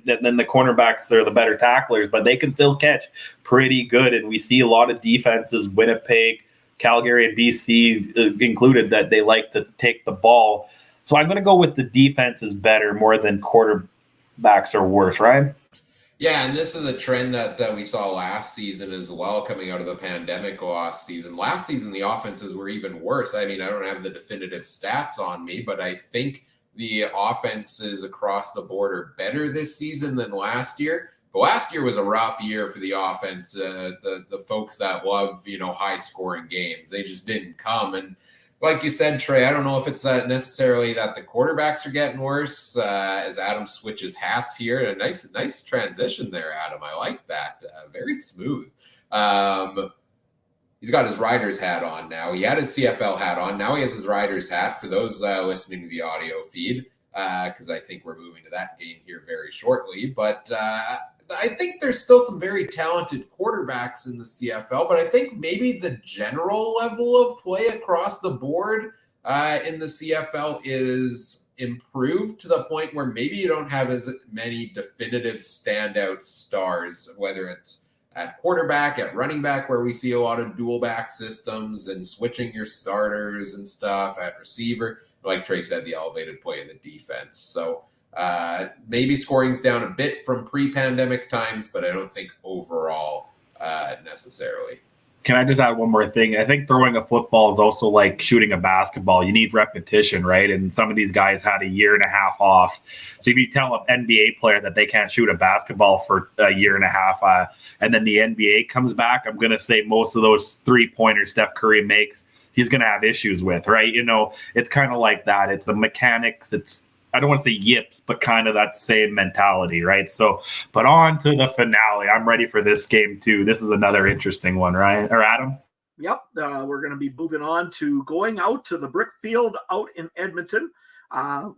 then the cornerbacks are the better tacklers, but they can still catch pretty good. And we see a lot of defenses, Winnipeg, Calgary, and BC included, that they like to take the ball. So I'm going to go with the defense is better more than quarterbacks are worse, right? Yeah, and this is a trend that we saw last season as well, coming out of the pandemic last season. Last season, the offenses were even worse. I mean, I don't have the definitive stats on me, but I think the offenses across the board are better this season than last year. But last year was a rough year for the offense. The folks that love, high-scoring games, they just didn't come. And like you said, Trey, I don't know if it's necessarily that the quarterbacks are getting worse as Adam switches hats here. A nice transition there, Adam. I like that. Very smooth. He's got his Riders hat on now. He had his CFL hat on. Now he has his Riders hat for those listening to the audio feed, because I think we're moving to that game here very shortly. But I think there's still some very talented quarterbacks in the CFL, but I think maybe the general level of play across the board in the CFL is improved to the point where maybe you don't have as many definitive standout stars, whether it's at quarterback, at running back, where we see a lot of dual back systems and switching your starters and stuff, at receiver, like Trey said, the elevated play in the defense. So maybe scoring's down a bit from pre-pandemic times, but I don't think overall necessarily. Can I just add one more thing? I think throwing a football is also like shooting a basketball. You need repetition, right? And some of these guys had a year and a half off. So if you tell an NBA player that they can't shoot a basketball for a year and a half, and then the NBA comes back, I'm going to say most of those three-pointers Steph Curry makes, he's going to have issues with, right? It's kind of like that. It's the mechanics. I don't want to say yips, but kind of that same mentality, right? So, but on to the finale. I'm ready for this game too. This is another interesting one, right? Or Adam? Yep, we're going to be moving on to going out to the Brick Field out in Edmonton,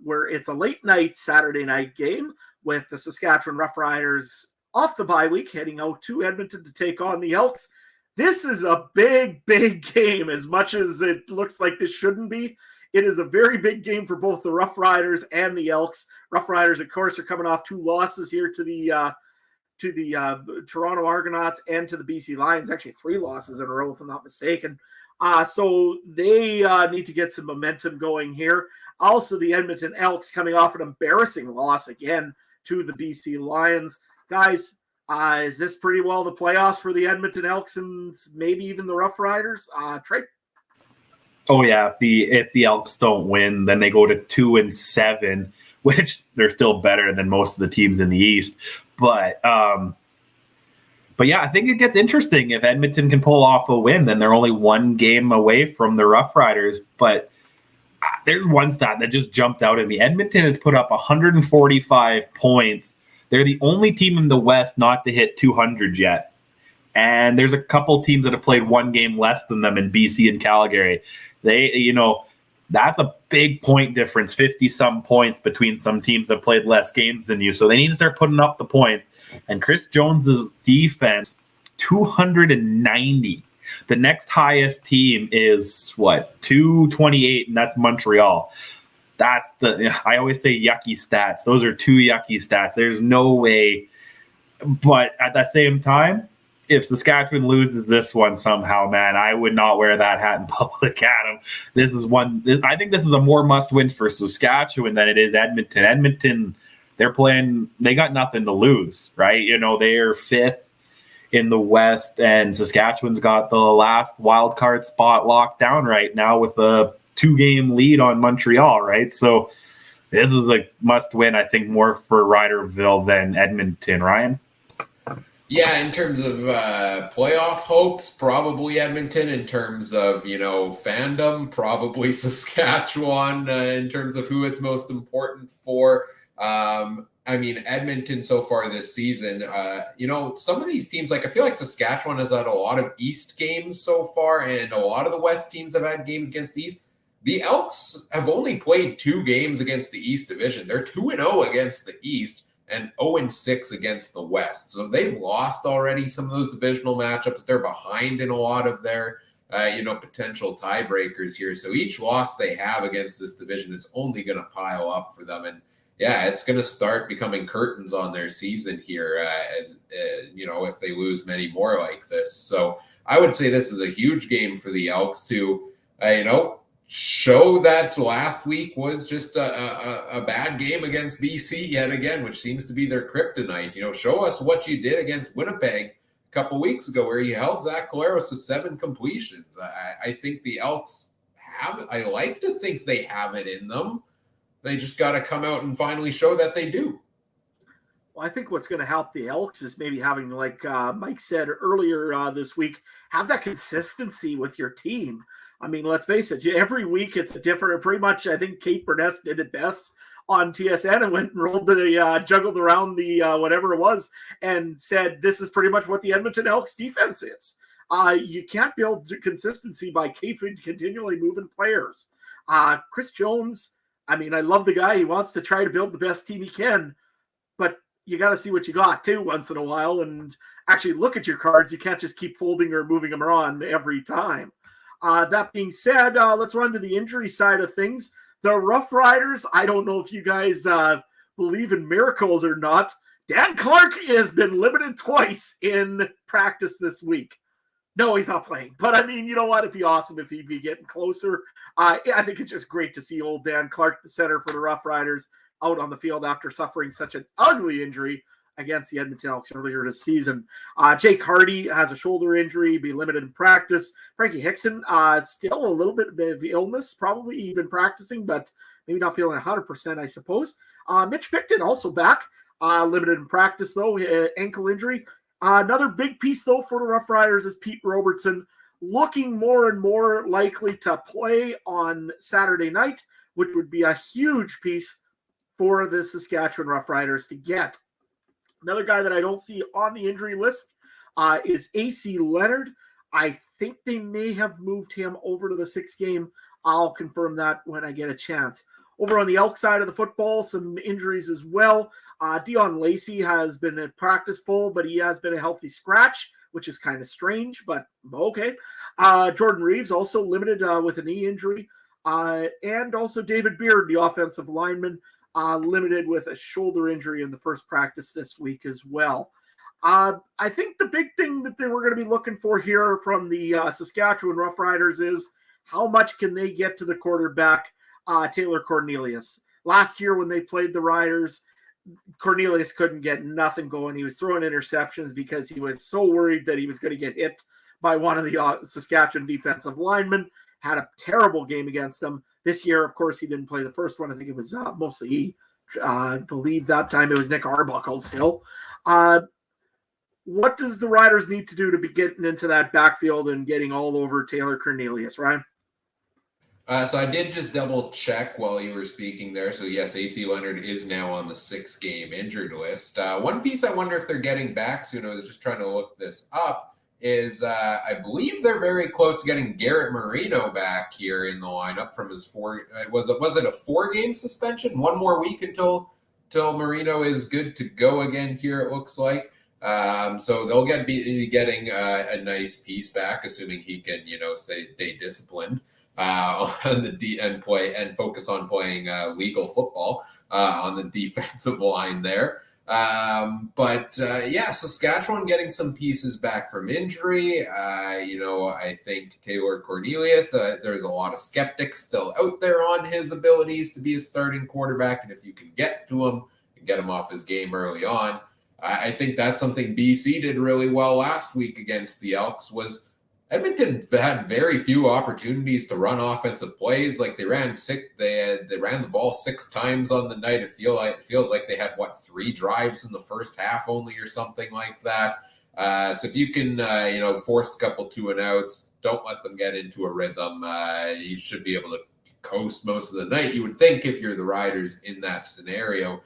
where it's a late night Saturday night game with the Saskatchewan Roughriders off the bye week, heading out to Edmonton to take on the Elks. This is a big, big game. As much as it looks like this shouldn't be, it is a very big game for both the Roughriders and the Elks. Roughriders, of course, are coming off 2 losses here to the Toronto Argonauts and to the BC Lions, actually 3 losses in a row, if I'm not mistaken. So they need to get some momentum going here. Also, the Edmonton Elks coming off an embarrassing loss again to the BC Lions. Guys, is this pretty well the playoffs for the Edmonton Elks and maybe even the Roughriders? Trey? Oh, yeah. If the Elks don't win, then they go to 2-7, which they're still better than most of the teams in the East. But yeah, I think it gets interesting if Edmonton can pull off a win. Then they're only 1 game away from the Roughriders. But there's one stat that just jumped out at me. Edmonton has put up 145 points. They're the only team in the West not to hit 200 yet. And there's a couple teams that have played 1 game less than them in BC and Calgary. That's a big point difference, 50-some points between some teams that played less games than you. So they need to start putting up the points. And Chris Jones's defense, 290. The next highest team is, 228, and that's Montreal. I always say yucky stats. Those are 2 yucky stats. There's no way. But at the same time, if Saskatchewan loses this one somehow, man, I would not wear that hat in public, Adam. I think this is a more must-win for Saskatchewan than it is Edmonton. Edmonton, they got nothing to lose, right? They're 5th in the West, and Saskatchewan's got the last wild card spot locked down right now with a 2-game lead on Montreal, right? So this is a must-win, I think, more for Riderville than Edmonton. Ryan? Yeah, in terms of playoff hopes, probably Edmonton. In terms of, fandom, probably Saskatchewan in terms of who it's most important for. Edmonton so far this season, some of these teams, I feel like Saskatchewan has had a lot of East games so far, and a lot of the West teams have had games against the East. The Elks have only played 2 games against the East Division. They're 2-0 against the East and 0-6 against the West. So they've lost already some of those divisional matchups. They're behind in a lot of their, potential tiebreakers here. So each loss they have against this division is only going to pile up for them. And yeah, it's going to start becoming curtains on their season here, if they lose many more like this. So I would say this is a huge game for the Elks to, show that last week was just a bad game against BC yet again, which seems to be their kryptonite. Show us what you did against Winnipeg a couple weeks ago where you held Zach Collaros to 7 completions. I think the Elks have it. I like to think they have it in them. They just got to come out and finally show that they do. Well, I think what's going to help the Elks is maybe having, like Mike said earlier this week, have that consistency with your team. Let's face it, every week it's a different, pretty much, I think Kate Burness did it best on TSN and went and juggled around the whatever it was and said, this is pretty much what the Edmonton Elks defense is. You can't build consistency by continually moving players. Chris Jones, I love the guy. He wants to try to build the best team he can, but you got to see what you got too once in a while and actually look at your cards. You can't just keep folding or moving them around every time. That being said, let's run to the injury side of things. The Roughriders, I don't know if you guys believe in miracles or not. Dan Clark has been limited twice in practice this week. No, he's not playing. But, you know what? It'd be awesome if he'd be getting closer. I think it's just great to see old Dan Clark, the center for the Roughriders, out on the field after suffering such an ugly injury against the Edmonton Elks earlier this season. Jake Hardy has a shoulder injury, be limited in practice. Frankie Hickson, still a little bit of illness, probably even practicing, but maybe not feeling 100%, I suppose. Mitch Picton also back, limited in practice, though, ankle injury. Another big piece, though, for the Roughriders is Pete Robertson, looking more and more likely to play on Saturday night, which would be a huge piece for the Saskatchewan Roughriders to get. Another guy that I don't see on the injury list is AC Leonard. I think they may have moved him over to the 6th game. I'll confirm that when I get a chance. Over on the Elk side of the football, some injuries as well. Dion Lacey has been at practice full, but he has been a healthy scratch, which is kind of strange, but okay. Jordan Reeves also limited with a knee injury. And also David Beard, the offensive lineman, limited with a shoulder injury in the first practice this week as well. I think the big thing that they were going to be looking for here from the Saskatchewan Roughriders is how much can they get to the quarterback, Taylor Cornelius. Last year when they played the Riders, Cornelius couldn't get nothing going. He was throwing interceptions because he was so worried that he was going to get hit by one of the Saskatchewan defensive linemen. Had a terrible game against them. This year, of course, he didn't play the first one. I think it was mostly he. I believe that time it was Nick Arbuckle still. What does the Riders need to do to be getting into that backfield and getting all over Taylor Cornelius, Ryan? So I did just double check while you were speaking there. So yes, AC Leonard is now on the 6-game injured list. One piece I wonder if they're getting back soon, I was just trying to look this up, is I believe they're very close to getting Garrett Marino back here in the lineup from his was it a 4-game suspension? One more week until Marino is good to go again here, it looks like. So they'll be getting a nice piece back, assuming he can, stay disciplined on the and play and focus on playing legal football on the defensive line there. Saskatchewan getting some pieces back from injury. I think Taylor Cornelius, there's a lot of skeptics still out there on his abilities to be a starting quarterback. And if you can get to him and get him off his game early on, I think that's something BC did really well last week against the Elks. Was Edmonton had very few opportunities to run offensive plays. Like they ran the ball 6 times on the night. It feels like they had 3 drives in the first half only or something like that. So if you can force a couple 2-and-outs, don't let them get into a rhythm. You should be able to coast most of the night, you would think, if you're the Riders in that scenario.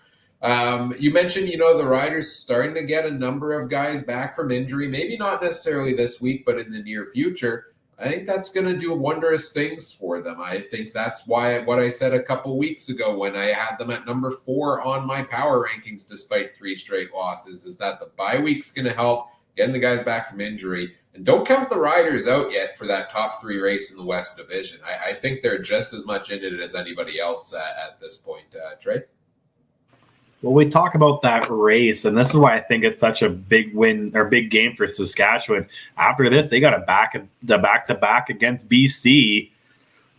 You mentioned, the Riders starting to get a number of guys back from injury, maybe not necessarily this week, but in the near future. I think that's going to do wondrous things for them. I think that's why what I said a couple weeks ago when I had them at number 4 on my power rankings, despite 3 straight losses, is that the bye week's going to help getting the guys back from injury. And don't count the Riders out yet for that top 3 race in the West Division. I think they're just as much in it as anybody else at this point. Trey? Well, we talk about that race, and this is why I think it's such a big win or big game for Saskatchewan. After this, they got a back-to-back against BC.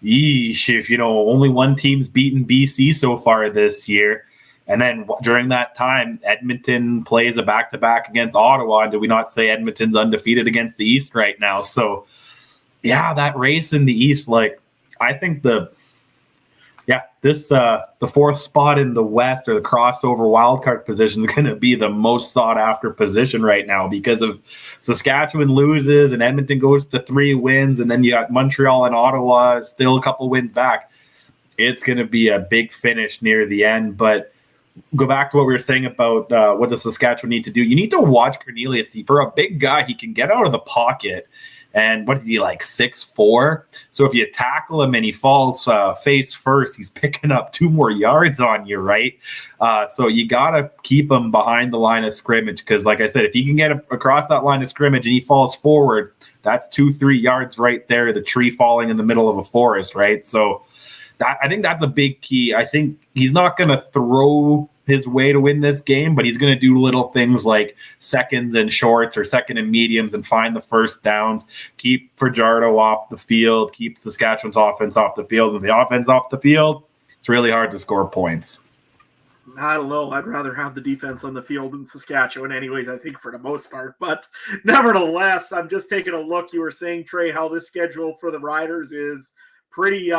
Yeesh, if only one team's beaten BC so far this year. And then during that time, Edmonton plays a back-to-back against Ottawa. Did we not say Edmonton's undefeated against the East right now? So, yeah, that race in the East, I think the 4th spot in the West, or the crossover wildcard position, is going to be the most sought after position right now, because of Saskatchewan loses and Edmonton goes to 3 wins, and then you got Montreal and Ottawa still a couple wins back. It's going to be a big finish near the end. But go back to what we were saying about what the Saskatchewan need to do. You need to watch Cornelius. For a big guy, he can get out of the pocket. And what is he, 6'4"? So if you tackle him and he falls face first, he's picking up 2 more yards on you, right? So you got to keep him behind the line of scrimmage, because, like I said, if he can get across that line of scrimmage and he falls forward, that's 2-3 yards right there, the tree falling in the middle of a forest, right? So I think that's a big key. I think he's not going to throw his way to win this game, but he's going to do little things like seconds and shorts or second and mediums and find the first downs, keep Fajardo off the field, keep Saskatchewan's offense off the field. With the offense off the field, it's really hard to score points. I don't know. I'd rather have the defense on the field in Saskatchewan anyways, I think, for the most part. But nevertheless, I'm just taking a look. You were saying, Trey, how this schedule for the Riders is pretty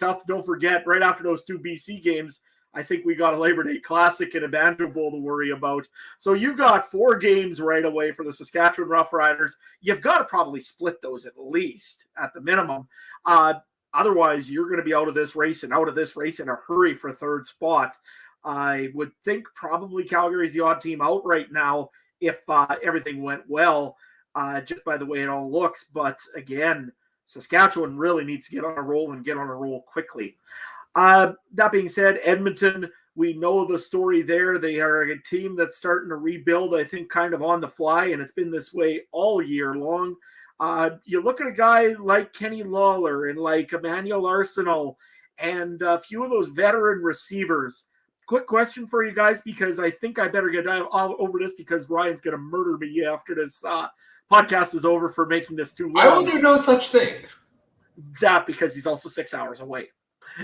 tough. Don't forget, right after those 2 BC games, I think we got a Labor Day Classic and a Banjo Bowl to worry about. So you've got 4 games right away for the Saskatchewan Roughriders. You've got to probably split those at least, at the minimum. Otherwise, you're going to be out of this race in a hurry for 3rd spot. I would think probably Calgary's the odd team out right now if everything went well. just by the way it all looks. But again, Saskatchewan really needs to get on a roll and get on a roll quickly. That being said, Edmonton, we know the story there. They are a team that's starting to rebuild, I think, kind of on the fly, and it's been this way all year long. You look at a guy like Kenny Lawler and like Emmanuel Arsenal and a few of those veteran receivers. Quick question for you guys, because I think I better get over this because Ryan's going to murder me after this podcast is over for making this too long. I will do no such thing. That because he's also 6 hours away.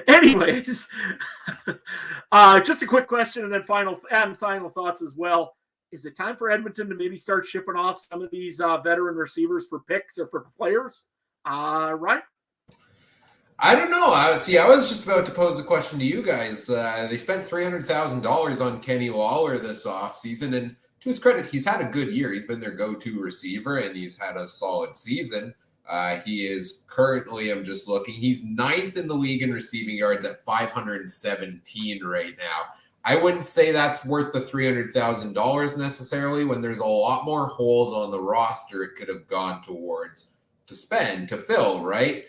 Anyways, just a quick question and then final thoughts as well. Is it time for Edmonton to maybe start shipping off some of these veteran receivers for picks or for players? Right? I don't know. I was just about to pose the question to you guys. They spent $300,000 on Kenny Lawler this offseason, and to his credit, he's had a good year. He's been their go-to receiver, and he's had a solid season. He is currently, I'm just looking, he's 9th in the league in receiving yards at 517 right now. I wouldn't say that's worth the $300,000 necessarily when there's a lot more holes on the roster it could have gone towards to fill, right?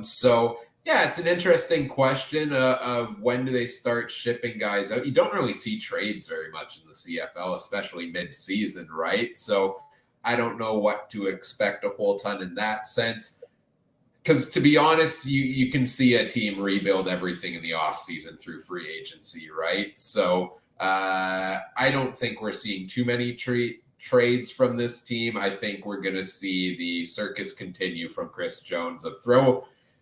So, yeah, it's an interesting question of when do they start shipping guys out. You don't really see trades very much in the CFL, especially mid-season, right? So I don't know what to expect a whole ton in that sense. Because to be honest, you can see a team rebuild everything in the offseason through free agency, right? So I don't think we're seeing too many trades from this team. I think we're going to see the circus continue from Chris Jones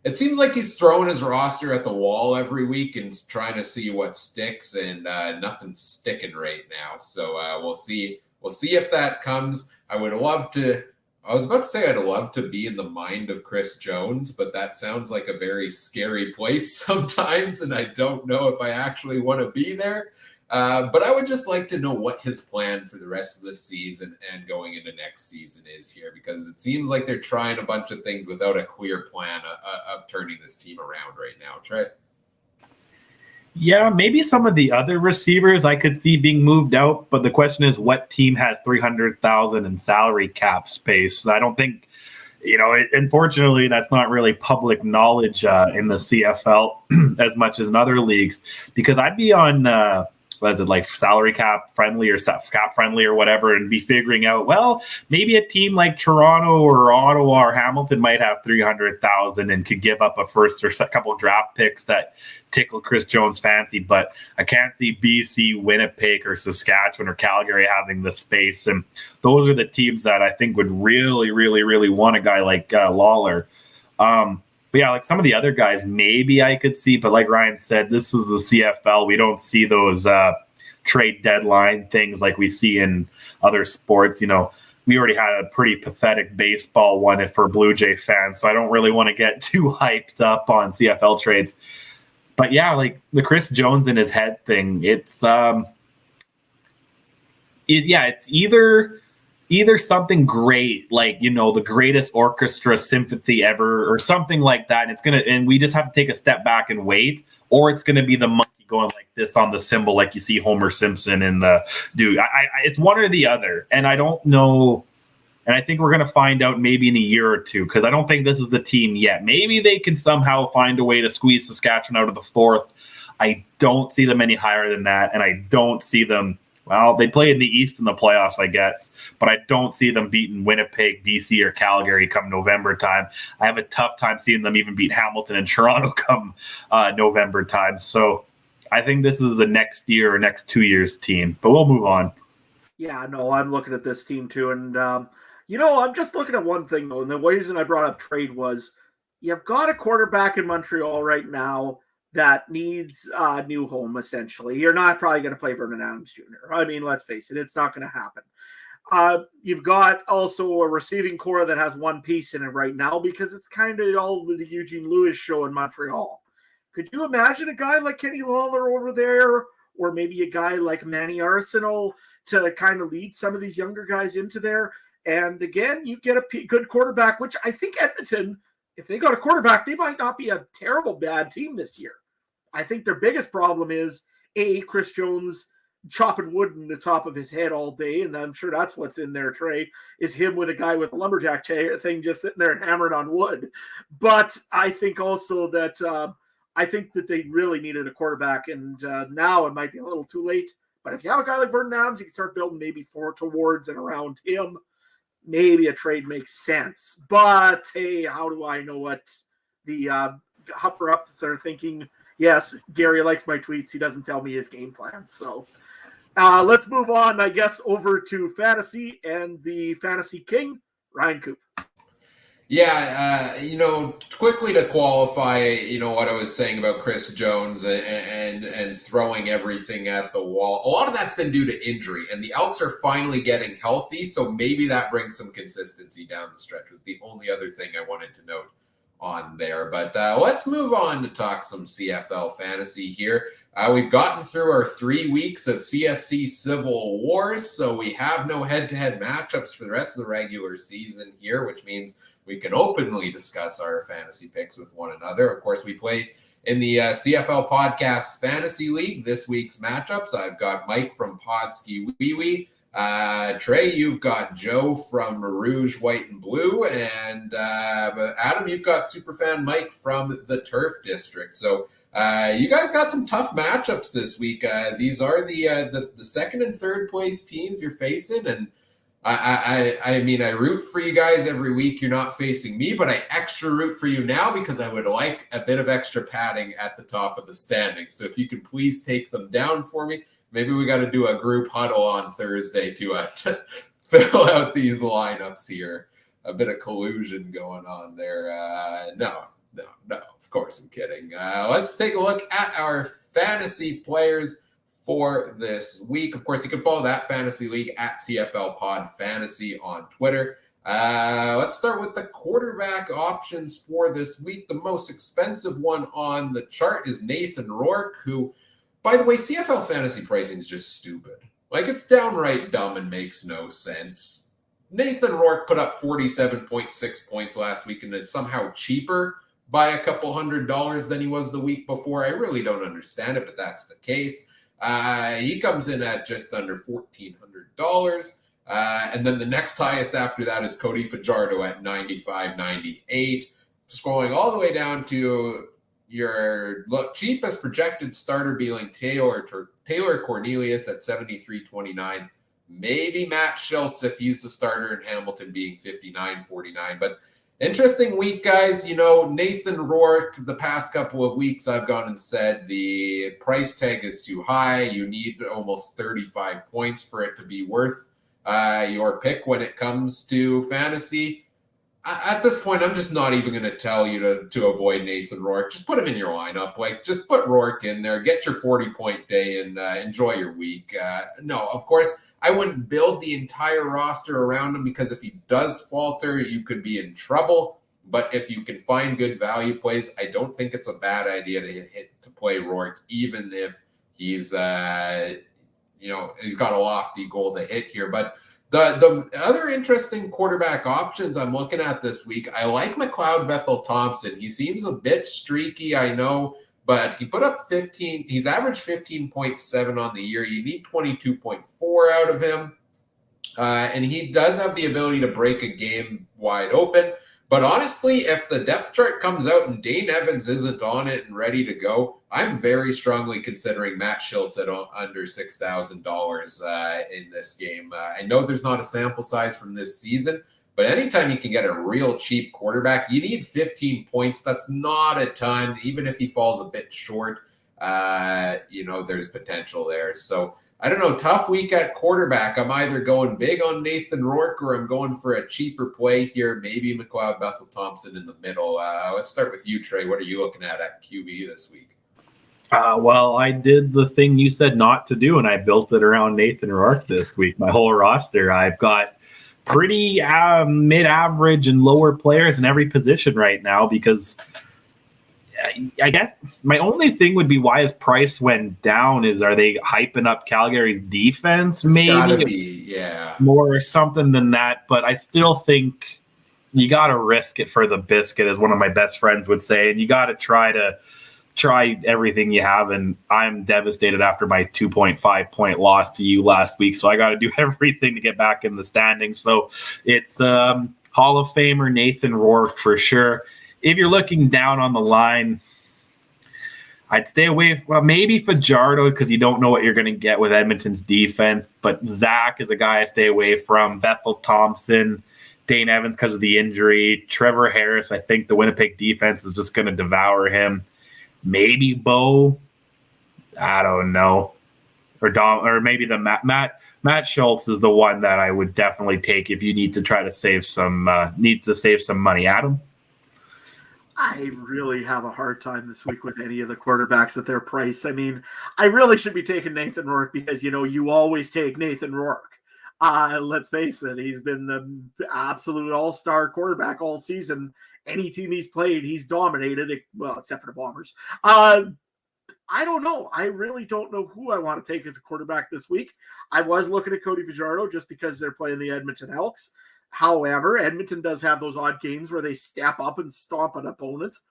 It seems like he's throwing his roster at the wall every week and trying to see what sticks, and nothing's sticking right now. So we'll see. We'll see if that comes. I was about to say I'd love to be in the mind of Chris Jones, but that sounds like a very scary place sometimes, and I don't know if I actually want to be there. But I would just like to know what his plan for the rest of the season and going into next season is here, because it seems like they're trying a bunch of things without a clear plan of turning this team around right now. Trey? Yeah, maybe some of the other receivers I could see being moved out, but the question is, what team has $300,000 in salary cap space? I don't think, unfortunately, that's not really public knowledge in the CFL as much as in other leagues, because I'd be on salary cap friendly or cap friendly or whatever, and be figuring out, well, maybe a team like Toronto or Ottawa or Hamilton might have $300,000 and could give up a first or a couple draft picks that tickle Chris Jones' fancy. But I can't see BC, Winnipeg, or Saskatchewan or Calgary having the space, and those are the teams that I think would really, really, really want a guy like Lawler. But yeah, like some of the other guys, maybe I could see. But like Ryan said, this is the CFL. We don't see those trade deadline things like we see in other sports. We already had a pretty pathetic baseball one for Blue Jay fans, so I don't really want to get too hyped up on CFL trades. But yeah, like the Chris Jones in his head thing, it's either something great, like, the greatest orchestra symphony ever or something like that. And we just have to take a step back and wait, or it's going to be the monkey going like this on the cymbal, like you see Homer Simpson in the dude. It's one or the other. And I don't know. And I think we're going to find out maybe in a year or two, because I don't think this is the team yet. Maybe they can somehow find a way to squeeze Saskatchewan out of the fourth. I don't see them any higher than that. And I don't see them. Well, they play in the East in the playoffs, I guess, but I don't see them beating Winnipeg, BC, or Calgary come November time. I have a tough time seeing them even beat Hamilton and Toronto come November time. So I think this is a next year or next 2 years team, but we'll move on. Yeah, no, I'm looking at this team too. And, I'm just looking at one thing, though, and the reason I brought up trade was you've got a quarterback in Montreal right now that needs a new home, essentially. You're not probably going to play Vernon Adams Jr. I mean, let's face it, it's not going to happen. You've got also a receiving core that has one piece in it right now, because it's kind of all the Eugene Lewis show in Montreal. Could you imagine a guy like Kenny Lawler over there, or maybe a guy like Manny Arsenal to kind of lead some of these younger guys into there? And again, you get a good quarterback, which I think Edmonton, if they got a quarterback, they might not be a terrible bad team this year. I think their biggest problem is, Chris Jones chopping wood in the top of his head all day, and I'm sure that's what's in there, Trey, is him with a guy with a lumberjack thing just sitting there and hammering on wood. But I think also that I think that they really needed a quarterback, and now it might be a little too late. But if you have a guy like Vernon Adams, you can start building maybe towards and around him. Maybe a trade makes sense. But, hey, how do I know what the upper-ups are thinking? Yes, Gary likes my tweets. He doesn't tell me his game plan. So let's move on, I guess, over to fantasy and the fantasy king, Ryan Coop. Yeah, quickly to qualify, what I was saying about Chris Jones and throwing everything at the wall. A lot of that's been due to injury, and the Elks are finally getting healthy, so maybe that brings some consistency down the stretch was the only other thing I wanted to note on there. But let's move on to talk some CFL fantasy here. We've gotten through our 3 weeks of CFC Civil Wars, so we have no head-to-head matchups for the rest of the regular season here, which means we can openly discuss our fantasy picks with one another. Of course, we play in the CFL Podcast Fantasy League. This week's matchups, I've got Mike from Podski Wee Wee. Trey, you've got Joe from Rouge, White, and Blue. And Adam, you've got Superfan Mike from the Turf District. So you guys got some tough matchups this week. These are the second and third place teams you're facing, and I mean, I root for you guys every week. You're not facing me, but I extra root for you now because I would like a bit of extra padding at the top of the standings. So if you can please take them down for me. Maybe we got to do a group huddle on Thursday to fill out these lineups here. A bit of collusion going on there. No, of course I'm kidding. Let's take a look at our fantasy players for this week. Of course, you can follow that fantasy league at CFL Pod Fantasy on Twitter. Let's start with the quarterback options for this week. The most expensive one on the chart is Nathan Rourke, who, by the way, CFL fantasy pricing is just stupid. Like, it's downright dumb and makes no sense. Nathan Rourke put up 47.6 points last week and is somehow cheaper by a couple $100 than he was the week before. I really don't understand it, but that's the case. He comes in at just under $1,400. And then the next highest after that is Cody Fajardo at $95.98. Scrolling all the way down to your cheapest projected starter being Taylor Cornelius at $73.29. Maybe Matt Schultz if he's the starter in Hamilton being $59.49. But interesting week, guys. Nathan Rourke, the past couple of weeks I've gone and said the price tag is too high. You need almost 35 points for it to be worth your pick when it comes to fantasy. At this point, I'm just not even going to tell you to avoid Nathan Rourke. Just put him in your lineup. Just put Rourke in there. Get your 40-point day and enjoy your week. No, of course, I wouldn't build the entire roster around him because if he does falter, you could be in trouble. But if you can find good value plays, I don't think it's a bad idea to play Rourke, even if he's he's got a lofty goal to hit here. But the other interesting quarterback options I'm looking at this week, I like McLeod Bethel Thompson. He seems a bit streaky, I know, but he put up 15. He's averaged 15.7 on the year. You need 22.4 out of him. And he does have the ability to break a game wide open. But honestly, if the depth chart comes out and Dane Evans isn't on it and ready to go, I'm very strongly considering Matt Schultz at under $6,000 in this game. I know there's not a sample size from this season, but anytime you can get a real cheap quarterback, you need 15 points. That's not a ton. Even if he falls a bit short, there's potential there. So I don't know, tough week at quarterback. I'm either going big on Nathan Rourke or I'm going for a cheaper play here, maybe McLeod Bethel Thompson in the middle. Let's start with you, Trey. What are you looking at QB this week? Well, I did the thing you said not to do, and I built it around Nathan Rourke this week. My whole roster, I've got pretty mid-average and lower players in every position right now because I guess my only thing would be why his price went down is are they hyping up Calgary's defense? It's maybe gotta be, yeah, more or something than that. But I still think you got to risk it for the biscuit, as one of my best friends would say, and you got to try to try everything you have, and I'm devastated after my 2.5-point loss to you last week. So I got to do everything to get back in the standings. So it's Hall of Famer Nathan Rourke for sure. If you're looking down on the line, I'd stay away. Well, maybe Fajardo because you don't know what you're going to get with Edmonton's defense. But Zach is a guy I stay away from. Bethel Thompson, Dane Evans because of the injury. Trevor Harris, I think the Winnipeg defense is just going to devour him. Maybe Bo. I don't know. Or maybe the Matt Schultz is the one that I would definitely take if you need to try to save some money. Adam? I really have a hard time this week with any of the quarterbacks at their price. I mean, I really should be taking Nathan Rourke because, you always take Nathan Rourke. Let's face it, he's been the absolute all-star quarterback all season. Any team he's played, he's dominated, except for the Bombers. I don't know. I really don't know who I want to take as a quarterback this week. I was looking at Cody Fajardo just because they're playing the Edmonton Elks. However, Edmonton does have those odd games where they step up and stomp on opponents.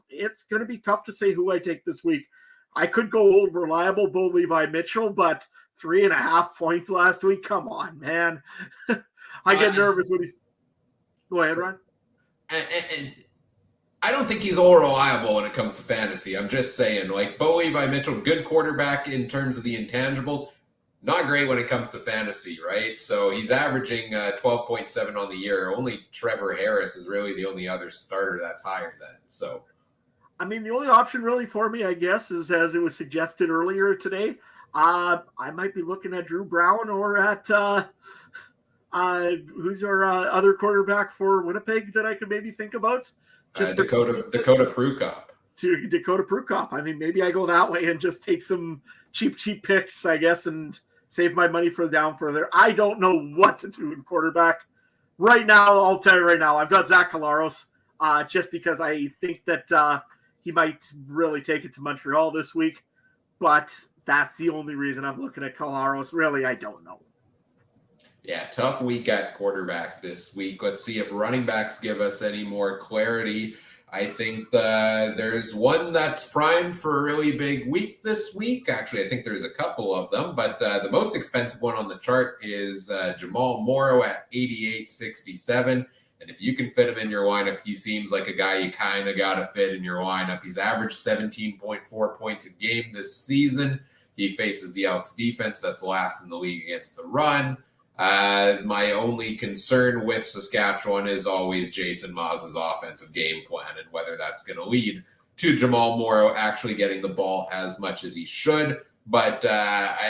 It's going to be tough to say who I take this week. I could go reliable Bo Levi Mitchell, but 3.5 points last week. Come on, man. I get nervous when he's. Go ahead, Ron. And I don't think he's all reliable when it comes to fantasy. I'm just saying, Bo Levi Mitchell, good quarterback in terms of the intangibles. Not great when it comes to fantasy, right? So he's averaging 12.7 on the year. Only Trevor Harris is really the only other starter that's higher than. So, I mean, the only option really for me, I guess, is as it was suggested earlier today. I might be looking at Drew Brown or at who's our other quarterback for Winnipeg that I could maybe think about. Dakota Prukop. To Dakota Prukop. I mean, maybe I go that way and just take some cheap picks, I guess, and save my money for down further. I don't know what to do in quarterback. Right now, I'll tell you right now, I've got Zach Collaros just because I think that he might really take it to Montreal this week. But that's the only reason I'm looking at Collaros. Really, I don't know. Yeah, tough week at quarterback this week. Let's see if running backs give us any more clarity. I think there's one that's primed for a really big week this week. Actually, I think there's a couple of them, but the most expensive one on the chart is Jamal Morrow at 88.67. And if you can fit him in your lineup, he seems like a guy you kind of got to fit in your lineup. He's averaged 17.4 points a game this season. He faces the Elks defense that's last in the league against the run. My only concern with Saskatchewan is always Jason Maas's offensive game plan and whether that's going to lead to Jamal Morrow actually getting the ball as much as he should. But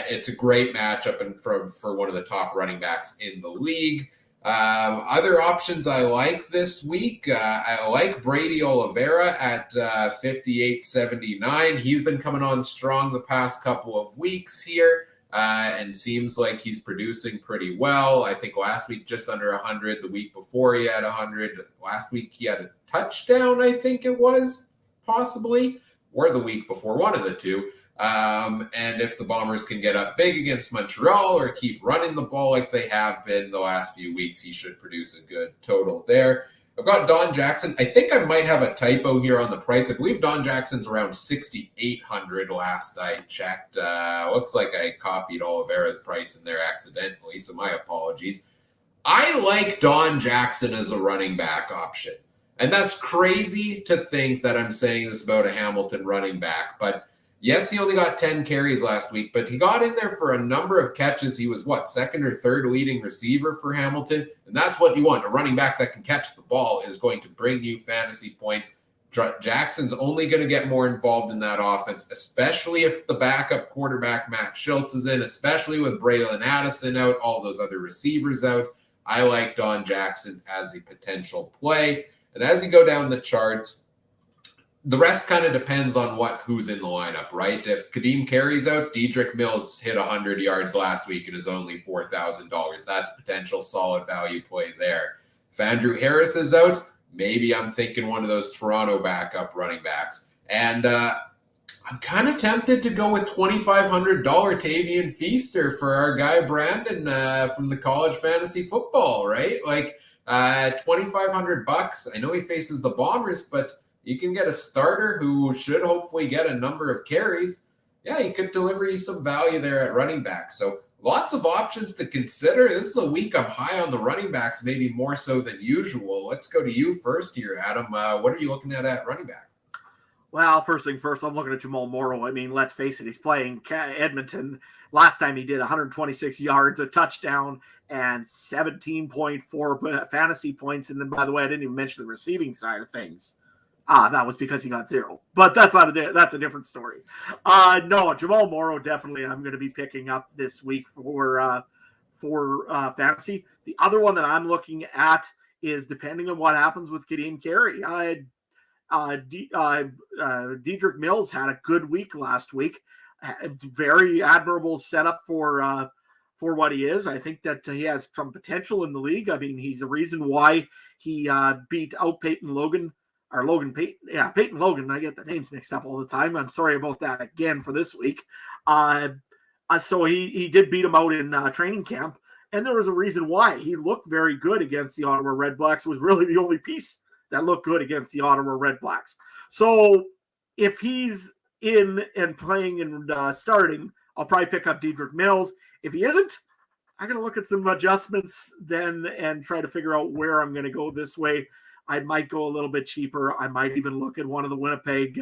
it's a great matchup for one of the top running backs in the league. Other options I like this week, I like Brady Oliveira at 58.79. He's been coming on strong the past couple of weeks here. And seems like he's producing pretty well. I think last week just under 100. The week before he had 100. Last week he had a touchdown, I think it was, possibly. Or the week before, one of the two. And if the Bombers can get up big against Montreal or keep running the ball like they have been the last few weeks, he should produce a good total there. I've got Don Jackson. I think I might have a typo here on the price. I believe Don Jackson's around 6,800 last I checked. Looks like I copied Oliveira's price in there accidentally, so my apologies. I like Don Jackson as a running back option. And that's crazy to think that I'm saying this about a Hamilton running back, but yes, he only got 10 carries last week, but he got in there for a number of catches. He was, second or third leading receiver for Hamilton? And that's what you want. A running back that can catch the ball is going to bring you fantasy points. Jackson's only going to get more involved in that offense, especially if the backup quarterback Matt Schultz is in, especially with Braylon Addison out, all those other receivers out. I like Don Jackson as a potential play. And as you go down the charts, the rest kind of depends on who's in the lineup, right? If Kadeem Carey's out, Dedrick Mills hit 100 yards last week and is only $4,000. That's a potential solid value play there. If Andrew Harris is out, maybe I'm thinking one of those Toronto backup running backs. And I'm kind of tempted to go with $2,500 Tavian Feaster for our guy Brandon from the college fantasy football, right? $2,500. I know he faces the Bombers, but you can get a starter who should hopefully get a number of carries. Yeah, he could deliver you some value there at running back. So lots of options to consider. This is a week I'm high on the running backs, maybe more so than usual. Let's go to you first here, Adam. What are you looking at running back? Well, first thing first, I'm looking at Jamal Morrow. I mean, let's face it, he's playing Edmonton. Last time he did 126 yards, a touchdown, and 17.4 fantasy points. And then, by the way, I didn't even mention the receiving side of things. That was because he got 0. But that's a different story. No, Jamal Morrow, definitely I'm going to be picking up this week for fantasy. The other one that I'm looking at is depending on what happens with Kadeem Carey. Dedrick Mills had a good week last week. Very admirable setup for what he is. I think that he has some potential in the league. I mean, he's the reason why he beat out Peyton Logan. Peyton Logan. I get the names mixed up all the time. I'm sorry about that again for this week. So he did beat him out in training camp, and there was a reason why. He looked very good against the Ottawa Redblacks. Was really the only piece that looked good against the Ottawa Redblacks. So if he's in and playing and starting, I'll probably pick up Dedrick Mills. If he isn't, I'm going to look at some adjustments then and try to figure out where I'm going to go this way. I might go a little bit cheaper. I might even look at one of the Winnipeg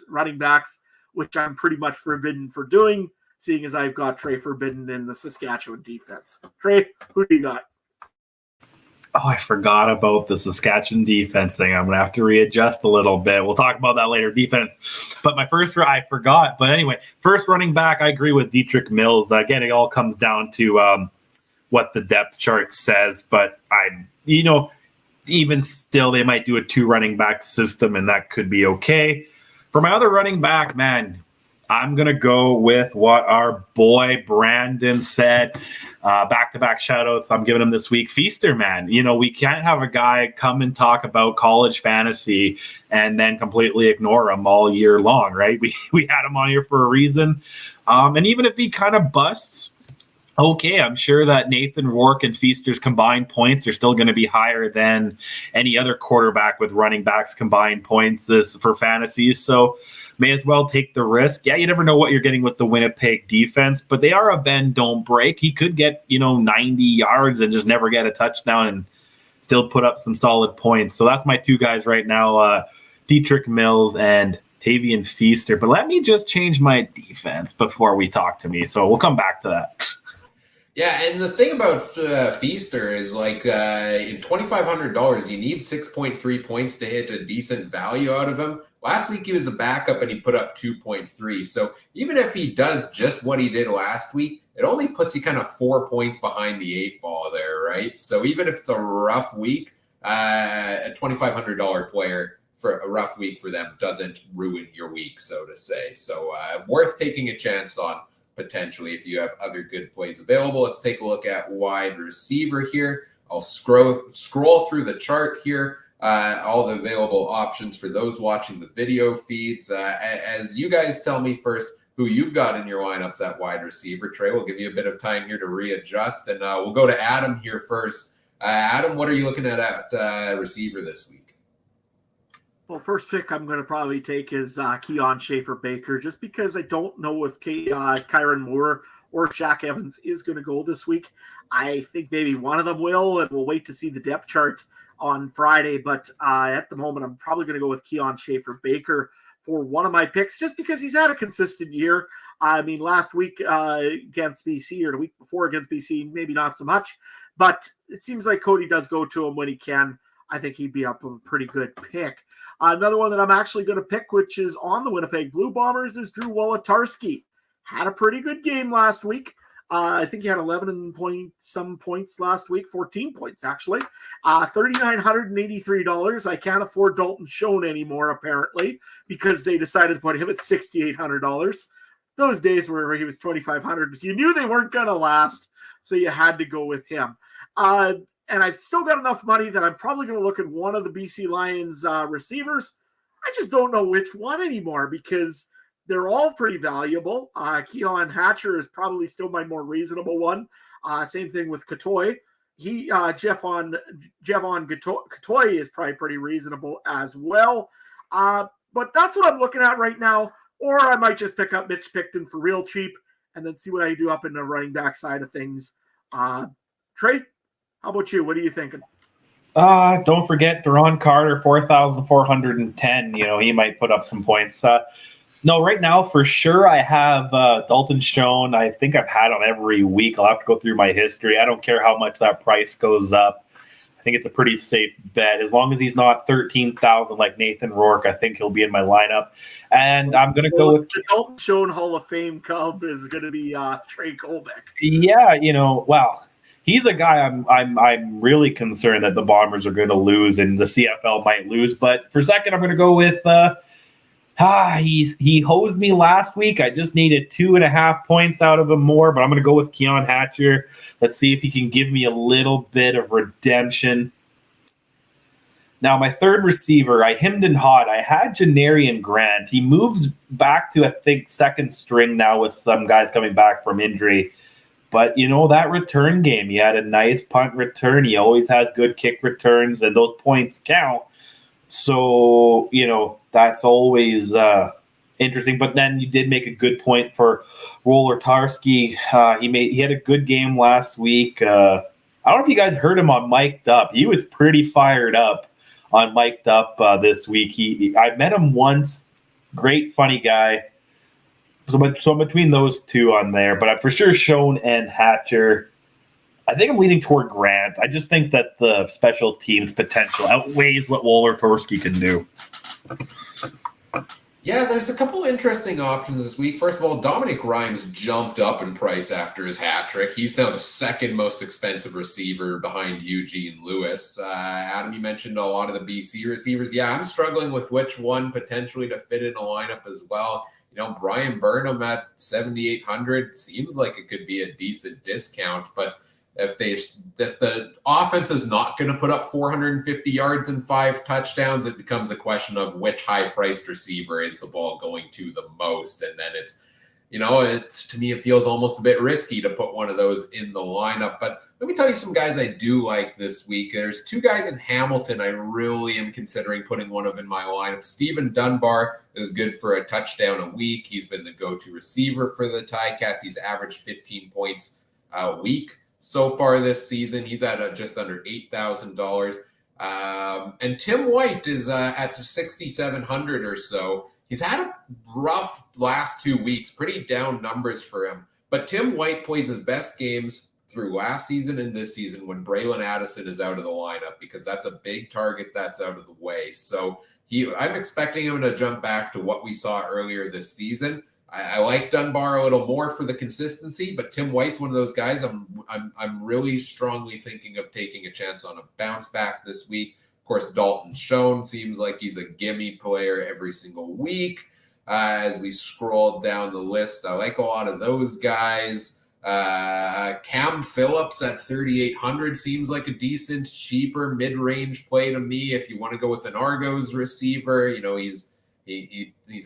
running backs, which I'm pretty much forbidden for doing, seeing as I've got Trey Forbidden in the Saskatchewan defense. Trey, who do you got? Oh, I forgot about the Saskatchewan defense thing. I'm going to have to readjust a little bit. We'll talk about that later, defense. But I forgot. But anyway, first running back, I agree with Dedrick Mills. Again, it all comes down to what the depth chart says. But even still, they might do a 2 running back system, and that could be okay. For my other running back, man, I'm going to go with what our boy Brandon said. Back-to-back shout-outs I'm giving him this week. Feaster, man. We can't have a guy come and talk about college fantasy and then completely ignore him all year long, right? We had him on here for a reason. And even if he kind of busts, okay, I'm sure that Nathan Rourke and Feaster's combined points are still going to be higher than any other quarterback with running backs combined points for fantasy. So may as well take the risk. Yeah, you never know what you're getting with the Winnipeg defense, but they are a bend, don't break. He could get, 90 yards and just never get a touchdown and still put up some solid points. So that's my 2 guys right now, Dedrick Mills and Tavian Feaster. But let me just change my defense before we talk to me. So we'll come back to that. Yeah, and the thing about Feaster is like in $2,500, you need 6.3 points to hit a decent value out of him. Last week, he was the backup, and he put up 2.3. So even if he does just what he did last week, it only puts you kind of 4 points behind the 8 ball there, right? So even if it's a rough week, a $2,500 player for a rough week for them doesn't ruin your week, so to say. So worth taking a chance on potentially if you have other good plays available. Let's take a look at wide receiver here. I'll scroll through the chart here. All the available options for those watching the video feeds. As you guys tell me first who you've got in your lineups at wide receiver. Trey, we'll give you a bit of time here to readjust, and we'll go to Adam here first. Adam, what are you looking at receiver this week? Well, first pick I'm going to probably take is Keon Schaefer-Baker, just because I don't know if Kyron Moore or Shaq Evans is going to go this week. I think maybe one of them will, and we'll wait to see the depth chart on Friday. But at the moment, I'm probably going to go with Keon Schaefer-Baker for one of my picks, just because he's had a consistent year. I mean, last week against BC, or the week before against BC, maybe not so much. But it seems like Cody does go to him when he can. I think he'd be up a pretty good pick. Another one that I'm actually going to pick, which is on the Winnipeg Blue Bombers, is Drew Wolodarski. Had a pretty good game last week. I think he had 11 some points last week, 14 points actually. $3,983. I can't afford Dalton Schoen anymore, apparently, because they decided to put him at $6,800. Those days where he was $2,500, you knew they weren't going to last, so you had to go with him. And I've still got enough money that I'm probably going to look at one of the BC Lions receivers. I just don't know which one anymore because they're all pretty valuable. Keon Hatcher is probably still my more reasonable one. Same thing with Katoy. Javon Katoy is probably pretty reasonable as well. But that's what I'm looking at right now. Or I might just pick up Mitch Picton for real cheap and then see what I do up in the running back side of things. Trey, how about you? What are you thinking? Don't forget Deron Carter, 4,410. He might put up some points. No, right now, for sure, I have Dalton Schoen. I think I've had him every week. I'll have to go through my history. I don't care how much that price goes up. I think it's a pretty safe bet. As long as he's not 13,000 like Nathan Rourke, I think he'll be in my lineup. And I'm going to go with the Dalton Schoen Hall of Fame Cub is going to be Trey Colbeck. Yeah, well, he's a guy I'm really concerned that the Bombers are going to lose and the CFL might lose. But for a second, I'm going to go with he hosed me last week. I just needed 2.5 points out of him more, but I'm going to go with Keon Hatcher. Let's see if he can give me a little bit of redemption. Now, my third receiver, I hemmed and hawed. I had Janarian Grant. He moves back to, I think, second string now with some guys coming back from injury. But, that return game, he had a nice punt return. He always has good kick returns, and those points count. So, that's always interesting. But then you did make a good point for Roller-Tarski. He had a good game last week. I don't know if you guys heard him on Mic'd Up. He was pretty fired up on Mic'd Up this week. I met him once. Great, funny guy. So between those two on there, but I'm for sure Schoen and Hatcher. I think I'm leaning toward Grant. I just think that the special teams potential outweighs what Woller-Torski can do. Yeah, there's a couple interesting options this week. First of all, Dominic Rhymes jumped up in price after his hat trick. He's now the second most expensive receiver behind Eugene Lewis. Adam, you mentioned a lot of the BC receivers. Yeah, I'm struggling with which one potentially to fit in a lineup as well. Brian Burnham at 7,800 seems like it could be a decent discount, but if the offense is not going to put up 450 yards and 5 touchdowns, it becomes a question of which high-priced receiver is the ball going to the most. And then it's, to me, it feels almost a bit risky to put one of those in the lineup. But let me tell you some guys I do like this week. There's 2 guys in Hamilton I really am considering putting one of in my lineup. Stephen Dunbar is good for a touchdown a week. He's been the go-to receiver for the Ticats. He's averaged 15 points a week so far this season. He's at just under $8,000. And Tim White is at 6,700 or so. He's had a rough last 2 weeks, pretty down numbers for him. But Tim White plays his best games through last season and this season when Braylon Addison is out of the lineup, because that's a big target that's out of the way. So I'm expecting him to jump back to what we saw earlier this season. I like Dunbar a little more for the consistency, but Tim White's one of those guys I'm really strongly thinking of taking a chance on a bounce back this week. Of course, Dalton Schoen seems like he's a gimme player every single week. As we scroll down the list, I like a lot of those guys. Cam Phillips at 3,800 seems like a decent, cheaper mid-range play to me. If you want to go with an Argos receiver, he's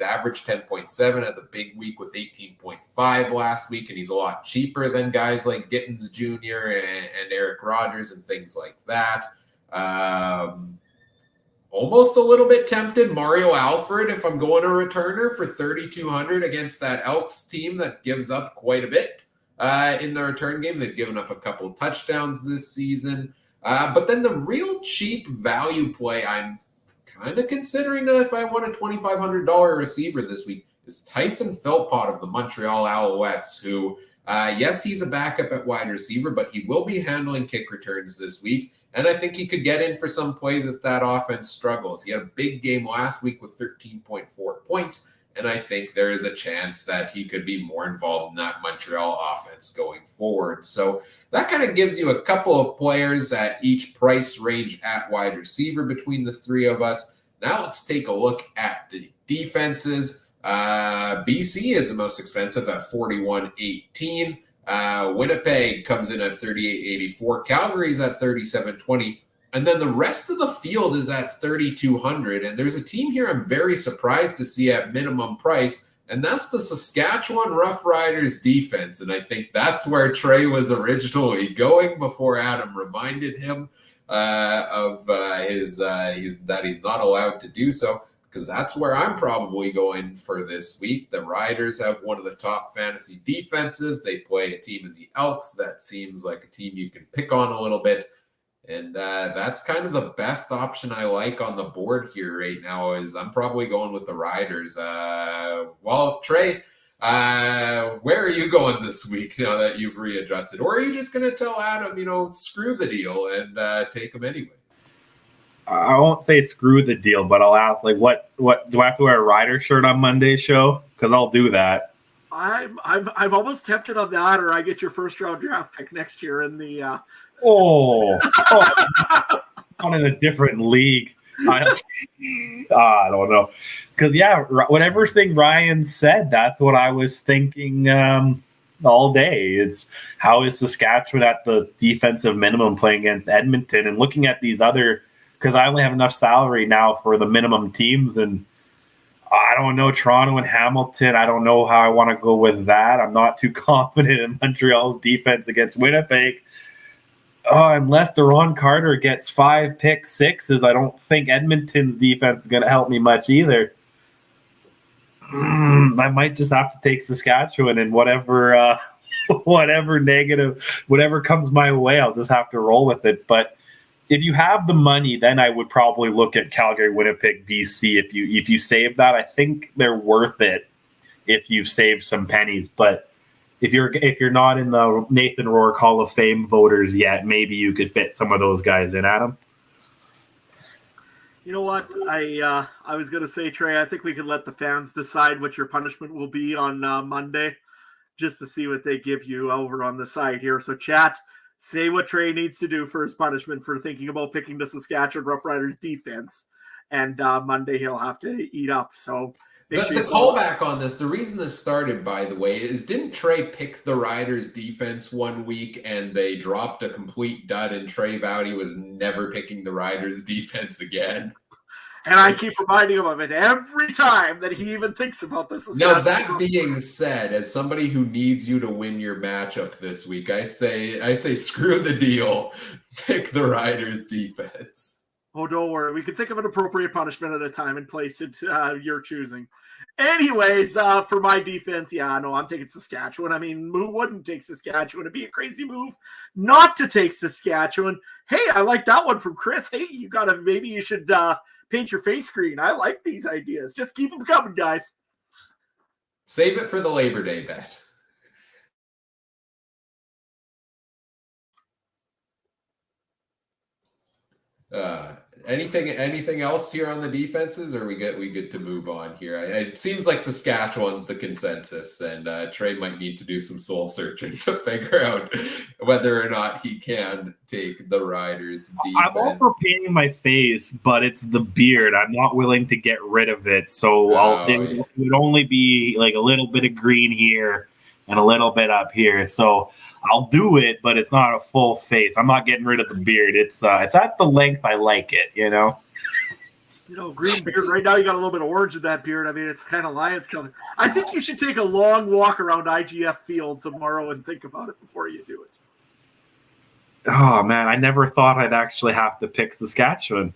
averaged 10.7 at the big week with 18.5 last week, and he's a lot cheaper than guys like Gittins Jr. and Eric Rogers and things like that. Almost a little bit tempted Mario Alford if I'm going a returner for 3,200 against that Elks team that gives up quite a bit in the return game. They've given up a couple of touchdowns this season. But then the real cheap value play I'm kind of considering if I want a $2,500 receiver this week is Tyson Philpott of the Montreal Alouettes, who, yes, he's a backup at wide receiver, but he will be handling kick returns this week. And I think he could get in for some plays if that offense struggles. He had a big game last week with 13.4 points. And I think there is a chance that he could be more involved in that Montreal offense going forward. So that kind of gives you a couple of players at each price range at wide receiver between the three of us. Now let's take a look at the defenses. BC is the most expensive at $41.18. Winnipeg comes in at $38.84. Calgary's at $37.20. And then the rest of the field is at $3,200. And there's a team here I'm very surprised to see at minimum price, and that's the Saskatchewan Roughriders defense. And I think that's where Trey was originally going before Adam reminded him that he's not allowed to do so. because that's where I'm probably going for this week. The Riders have one of the top fantasy defenses. They play a team in the Elks that seems like a team you can pick on a little bit. And that's kind of the best option I like on the board here right now is I'm probably going with the Riders. Trey, where are you going this week now that you've readjusted? Or are you just going to tell Adam, screw the deal and take him anyways? I won't say screw the deal, but I'll ask, what do I have to wear a Rider shirt on Monday's show? Because I'll do that. I'm almost tempted on that, or I get your first round draft pick next year in the. I'm in a different league. I don't know, because whatever thing Ryan said, that's what I was thinking all day. It's how is Saskatchewan at the defensive minimum playing against Edmonton, and looking at these other, because I only have enough salary now for the minimum teams, and I don't know, Toronto and Hamilton, I don't know how I want to go with that. I'm not too confident in Montreal's defense against Winnipeg. Unless Deron Carter gets 5 pick sixes, I don't think Edmonton's defense is going to help me much either. I might just have to take Saskatchewan, and whatever comes my way, I'll just have to roll with it. But if you have the money, then I would probably look at Calgary, Winnipeg, BC. If you save that, I think they're worth it if you've saved some pennies. But if you're not in the Nathan Rourke Hall of Fame voters yet, maybe you could fit some of those guys in, Adam. You know what? I was going to say, Trey, I think we could let the fans decide what your punishment will be on Monday, just to see what they give you over on the side here. So chat, say what Trey needs to do for his punishment for thinking about picking the Saskatchewan Roughriders defense. And Monday he'll have to eat up. So the callback on this, the reason this started, by the way, is didn't Trey pick the Riders defense one week and they dropped a complete dud and Trey vowed he was never picking the Riders defense again? And I keep reminding him of it every time that he even thinks about this. Now, that being said, as somebody who needs you to win your matchup this week, I say screw the deal. Pick the Riders defense. Oh, don't worry. We can think of an appropriate punishment at a time and place it your choosing. Anyways, for my defense, I'm taking Saskatchewan. I mean, who wouldn't take Saskatchewan? It'd be a crazy move not to take Saskatchewan. Hey, I like that one from Chris. Hey, maybe you should paint your face green. I like these ideas. Just keep them coming, guys. Save it for the Labor Day bet. Anything else here on the defenses, or we good to move on here? It seems like Saskatchewan's the consensus, and Trey might need to do some soul searching to figure out whether or not he can take the Riders defense. I'm all for painting my face, but it's the beard. I'm not willing to get rid of it, so it would only be like a little bit of green here and a little bit up here. So I'll do it, but it's not a full face. I'm not getting rid of the beard. It's at the length I like it, Green beard. Right now you got a little bit of orange in that beard. I mean, it's kind of Lions color. I think you should take a long walk around IGF Field tomorrow and think about it before you do it. Oh man, I never thought I'd actually have to pick Saskatchewan.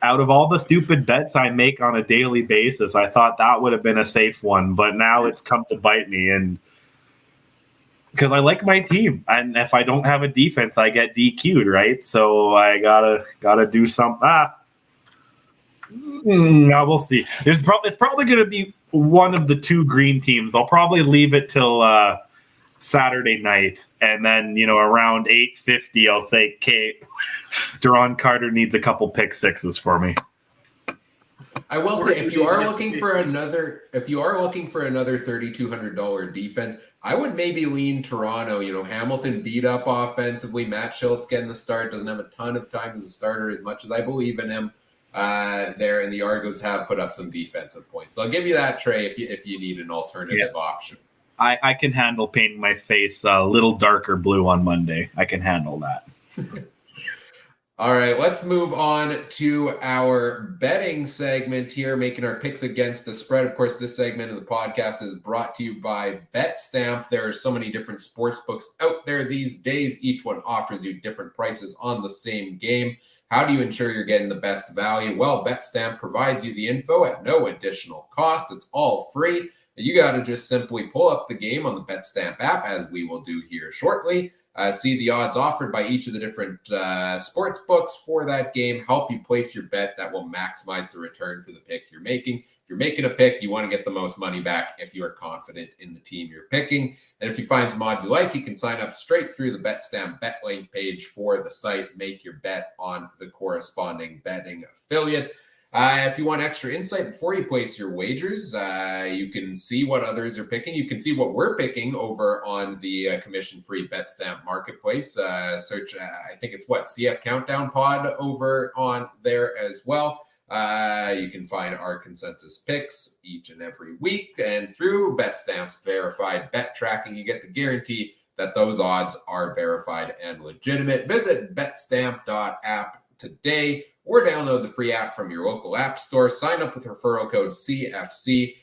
Out of all the stupid bets I make on a daily basis, I thought that would have been a safe one, but now it's come to bite me. And because I like my team, and if I don't have a defense, I get DQ'd, right? So I gotta do something. No, we'll see. It's probably going to be one of the two green teams. I'll probably leave it till Saturday night, and then around 8:50 I'll say, "Okay, Deron Carter needs a couple pick sixes for me." I will say, if you are looking for another $3,200 defense, I would maybe lean Toronto. Hamilton beat up offensively. Matt Schultz getting the start, doesn't have a ton of time as a starter, as much as I believe in him there, and the Argos have put up some defensive points. So I'll give you that, Trey, if you need an alternative option. I can handle painting my face a little darker blue on Monday. I can handle that. All right, let's move on to our betting segment here, making our picks against the spread. Of course, this segment of the podcast is brought to you by Betstamp. There are so many different sports books out there these days. Each one offers you different prices on the same game. How do you ensure you're getting the best value? Well, Betstamp provides you the info at no additional cost. It's all free. You got to just simply pull up the game on the Betstamp app, as we will do here shortly. See the odds offered by each of the different sports books for that game. Help you place your bet that will maximize the return for the pick you're making. If you're making a pick, you want to get the most money back if you are confident in the team you're picking. And if you find some odds you like, you can sign up straight through the Betstamp bet link page for the site. Make your bet on the corresponding betting affiliate. If you want extra insight before you place your wagers, you can see what others are picking. You can see what we're picking over on the commission-free Betstamp marketplace. Search, I think it's CF Countdown Pod over on there as well. You can find our consensus picks each and every week. And through Betstamp's verified bet tracking, you get the guarantee that those odds are verified and legitimate. Visit betstamp.app today, or download the free app from your local app store. Sign up with referral code CFC.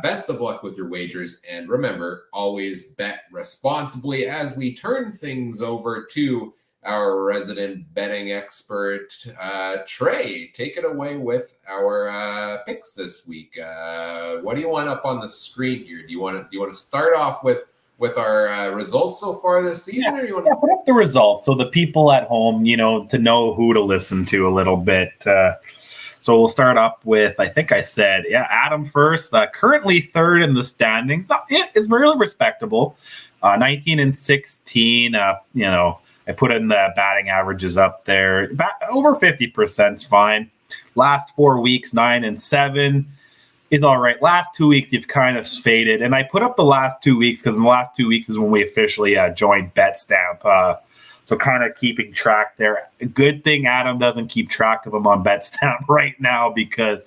Best of luck with your wagers. And remember, always bet responsibly as we turn things over to our resident betting expert, Trey. Take it away with our picks this week. What do you want up on the screen here? Do you want to start off with our results so far this season? Or you want to put up the results so the people at home, to know who to listen to a little bit. So we'll start up with, I think I said, Adam first, currently third in the standings. It's really respectable. 19-16, I put in the batting averages up there. Over 50% is fine. Last 4 weeks, 9-7. Is all right. Last 2 weeks, you've kind of faded. And I put up the last 2 weeks because in the last 2 weeks is when we officially joined Betstamp. So kind of keeping track there. Good thing Adam doesn't keep track of them on Betstamp right now because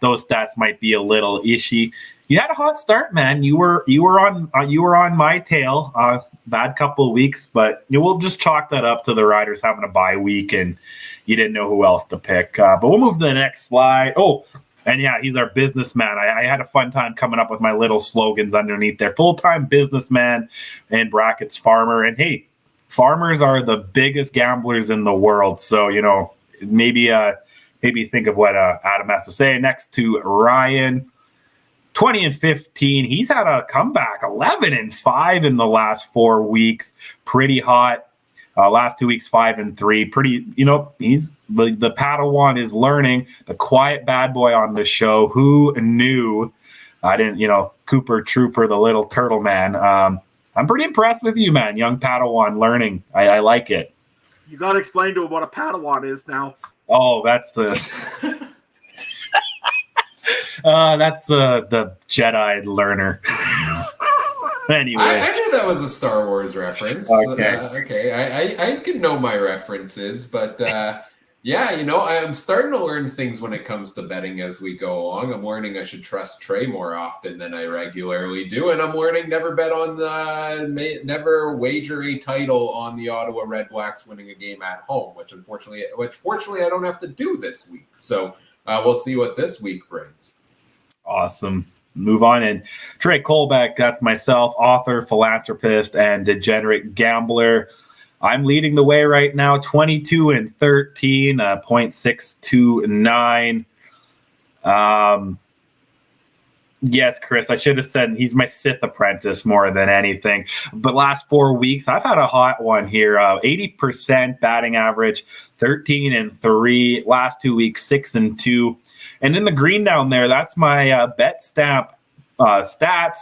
those stats might be a little ishy. You had a hot start, man. You were on my tail. Bad couple of weeks, but we'll just chalk that up to the Riders having a bye week and you didn't know who else to pick. But we'll move to the next slide. Oh, and he's our businessman. I had a fun time coming up with my little slogans underneath there. Full-time businessman, in brackets, farmer. And hey, farmers are the biggest gamblers in the world. So, maybe think of what Adam has to say. Next to Ryan, 20-15. He's had a comeback, 11-5 in the last 4 weeks. Pretty hot. Last 2 weeks, 5-3. Pretty, he's the Padawan is learning. The quiet bad boy on the show. Who knew? I didn't, Cooper Trooper, the little turtle man. I'm pretty impressed with you, man. Young Padawan learning. I like it. You got to explain to him what a Padawan is now. Oh, that's the Jedi learner. Anyway, I knew that was a Star Wars reference. Okay. I can know my references, but I'm starting to learn things when it comes to betting as we go along. I'm learning I should trust Trey more often than I regularly do, and I'm learning never wager a title on the Ottawa Red Blacks winning a game at home, which fortunately I don't have to do this week. So we'll see what this week brings. Awesome. Move on. And Trey Colbeck, that's myself, author, philanthropist, and degenerate gambler. I'm leading the way right now, 22-13, 0.629. Yes, Chris, I should have said he's my Sith apprentice more than anything. But last 4 weeks, I've had a hot one here. 80% batting average, 13-3. Last 2 weeks, 6-2. And in the green down there, that's my Betstamp stats.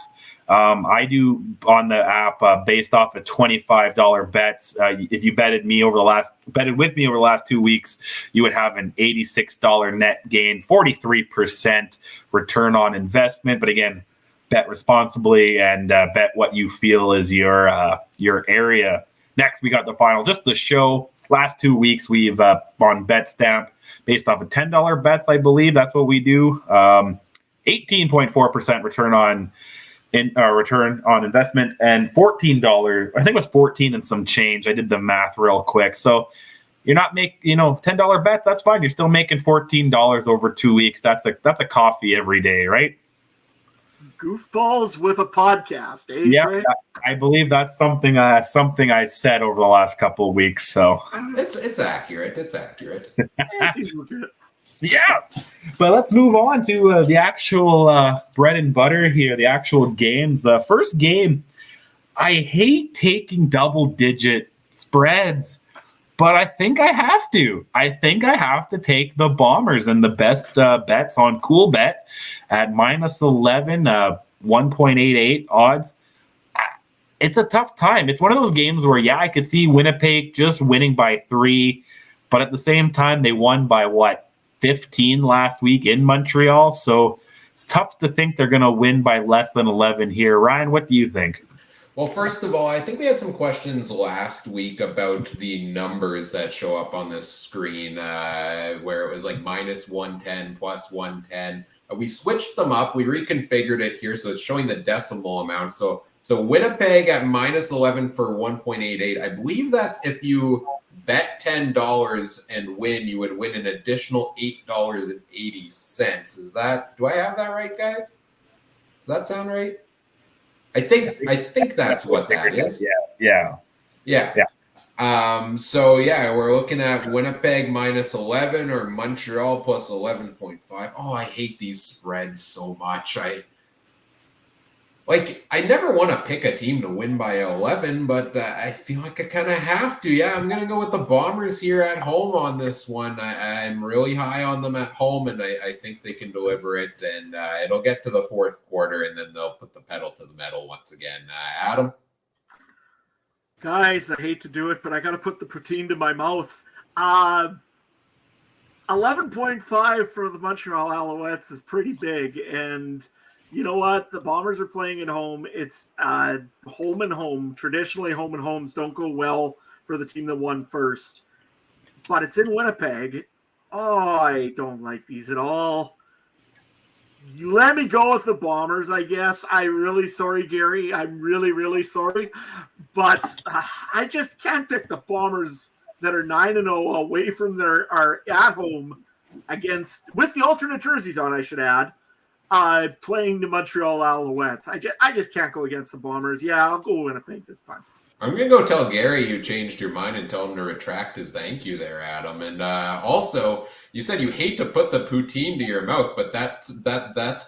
I do on the app based off of $25 bets. If you betted with me over the last 2 weeks, you would have an $86 net gain, 43% return on investment. But again, bet responsibly and bet what you feel is your area. Next, we got the final, just the show. Last 2 weeks, we've on Betstamp based off of $10 bets, I believe. That's what we do. 18.4% return on investment and $14. I think it was 14 and some change. I did the math real quick. So you're not making, $10 bets. That's fine. You're still making $14 over 2 weeks. That's a coffee every day, right? Goofballs with a podcast, eh, Yeah, Trey? I believe that's something I said over the last couple of weeks. So It's accurate. It's accurate. Yeah, seems legit. yeah, but let's move on to the actual bread and butter here, the actual games. First game, I hate taking double-digit spreads, but I think I have to. I think I have to take the Bombers, and the best bets on Cool Bet at -11, 1.88 odds. It's a tough time. It's one of those games where, yeah, I could see Winnipeg just winning by 3, but at the same time, they won by 15 last week in Montreal. So it's tough to think they're going to win by less than 11 here. Ryan, what do you think? Well, first of all, I think we had some questions last week about the numbers that show up on this screen, where it was like -110, +110. We switched them up. We reconfigured it here, so it's showing the decimal amount. So Winnipeg at -11 for 1.88. I believe that's if you bet $10 and win, you would win an additional $8.80. Do I have that right, guys? Does that sound right? I think that's what that is. Yeah. So we're looking at Winnipeg -11 or Montreal plus 11.5. Oh, I hate these spreads so much. I never want to pick a team to win by 11, but I feel like I kind of have to. Yeah, I'm going to go with the Bombers here at home on this one. I'm really high on them at home, and I think they can deliver it. And it'll get to the fourth quarter, and then they'll put the pedal to the metal once again. Adam? Guys, I hate to do it, but I got to put the poutine to my mouth. 11.5 for the Montreal Alouettes is pretty big, and you know what? The Bombers are playing at home. It's home and home. Traditionally, home and homes don't go well for the team that won first. But it's in Winnipeg. Oh, I don't like these at all. Let me go with the Bombers, I guess. I'm really sorry, Gary. I'm really, really sorry. But I just can't pick the Bombers that are 9-0 away from are at home with the alternate jerseys on, I should add. Playing the Montreal Alouettes. I just can't go against the Bombers. Yeah, I'll go Winnipeg this time. I'm going to go tell Gary you changed your mind and tell him to retract his thank you there, Adam. And also, you said you hate to put the poutine to your mouth, but that's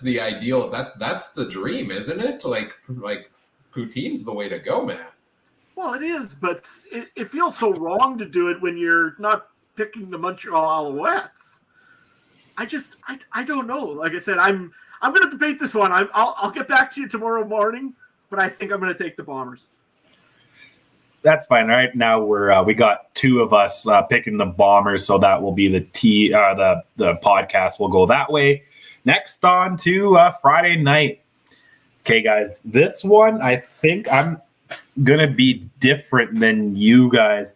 the ideal. That's the dream, isn't it? Like poutine's the way to go, man. Well, it is, but it feels so wrong to do it when you're not picking the Montreal Alouettes. I don't know. Like I said, I'm going to debate this one. I'll get back to you tomorrow morning, but I think I'm going to take the Bombers. That's fine. Right now we got two of us picking the Bombers, so that will be the podcast will go that way. Next on to Friday night. Okay, guys, this one I think I'm gonna be different than you guys.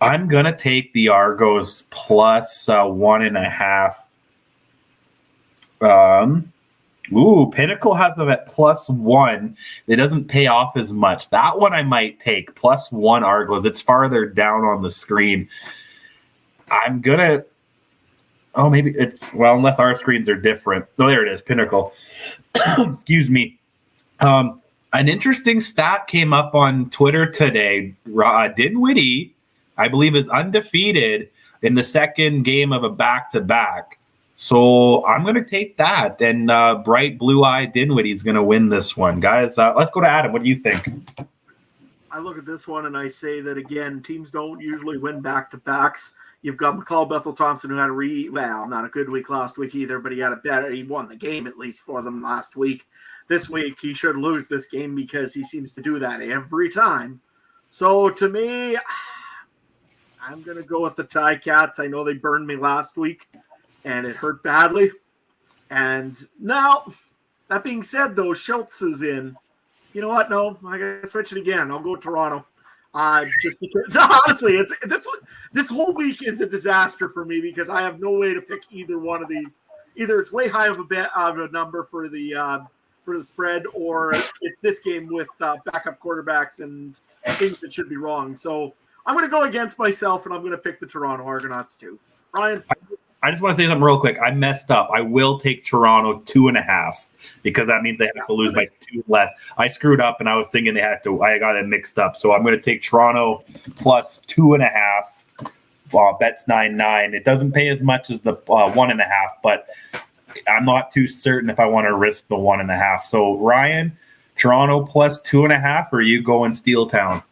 I'm gonna take the Argos plus 1.5. Pinnacle has them at +1. It doesn't pay off as much. That one I might take +1 Argos. It's farther down on the screen. I'm gonna. Oh, maybe it's unless our screens are different. Oh, there it is. Pinnacle. Excuse me. An interesting stat came up on Twitter today. Dinwiddie, I believe, is undefeated in the second game of a back-to-back. So I'm going to take that, and bright blue-eyed Dinwiddie is going to win this one. Guys, let's go to Adam. What do you think? I look at this one, and I say that, again, teams don't usually win back-to-backs. You've got McCall Bethel-Thompson, who had not a good week last week either, but he won the game at least for them last week. This week, he should lose this game because he seems to do that every time. So, to me, I'm going to go with the Ticats. I know they burned me last week, and it hurt badly. And now, that being said, though, Schultz is in. You know what? No, I got to switch it again. I'll go Toronto. Just because, honestly, this whole week is a disaster for me because I have no way to pick either one of these. Either it's way high of a number for the spread, or it's this game with backup quarterbacks and things that should be wrong. So I'm going to go against myself, and I'm going to pick the Toronto Argonauts too. Ryan? I just want to say something real quick. I messed up. I will take Toronto 2.5 because that means they have to lose by 2 less. I screwed up and I was thinking they had to. I got it mixed up. So I'm going to take Toronto plus 2.5. Bets 9.9. It doesn't pay as much as the 1.5, but I'm not too certain if I want to risk the 1.5. So Ryan, Toronto plus 2.5, or you going Steel Town?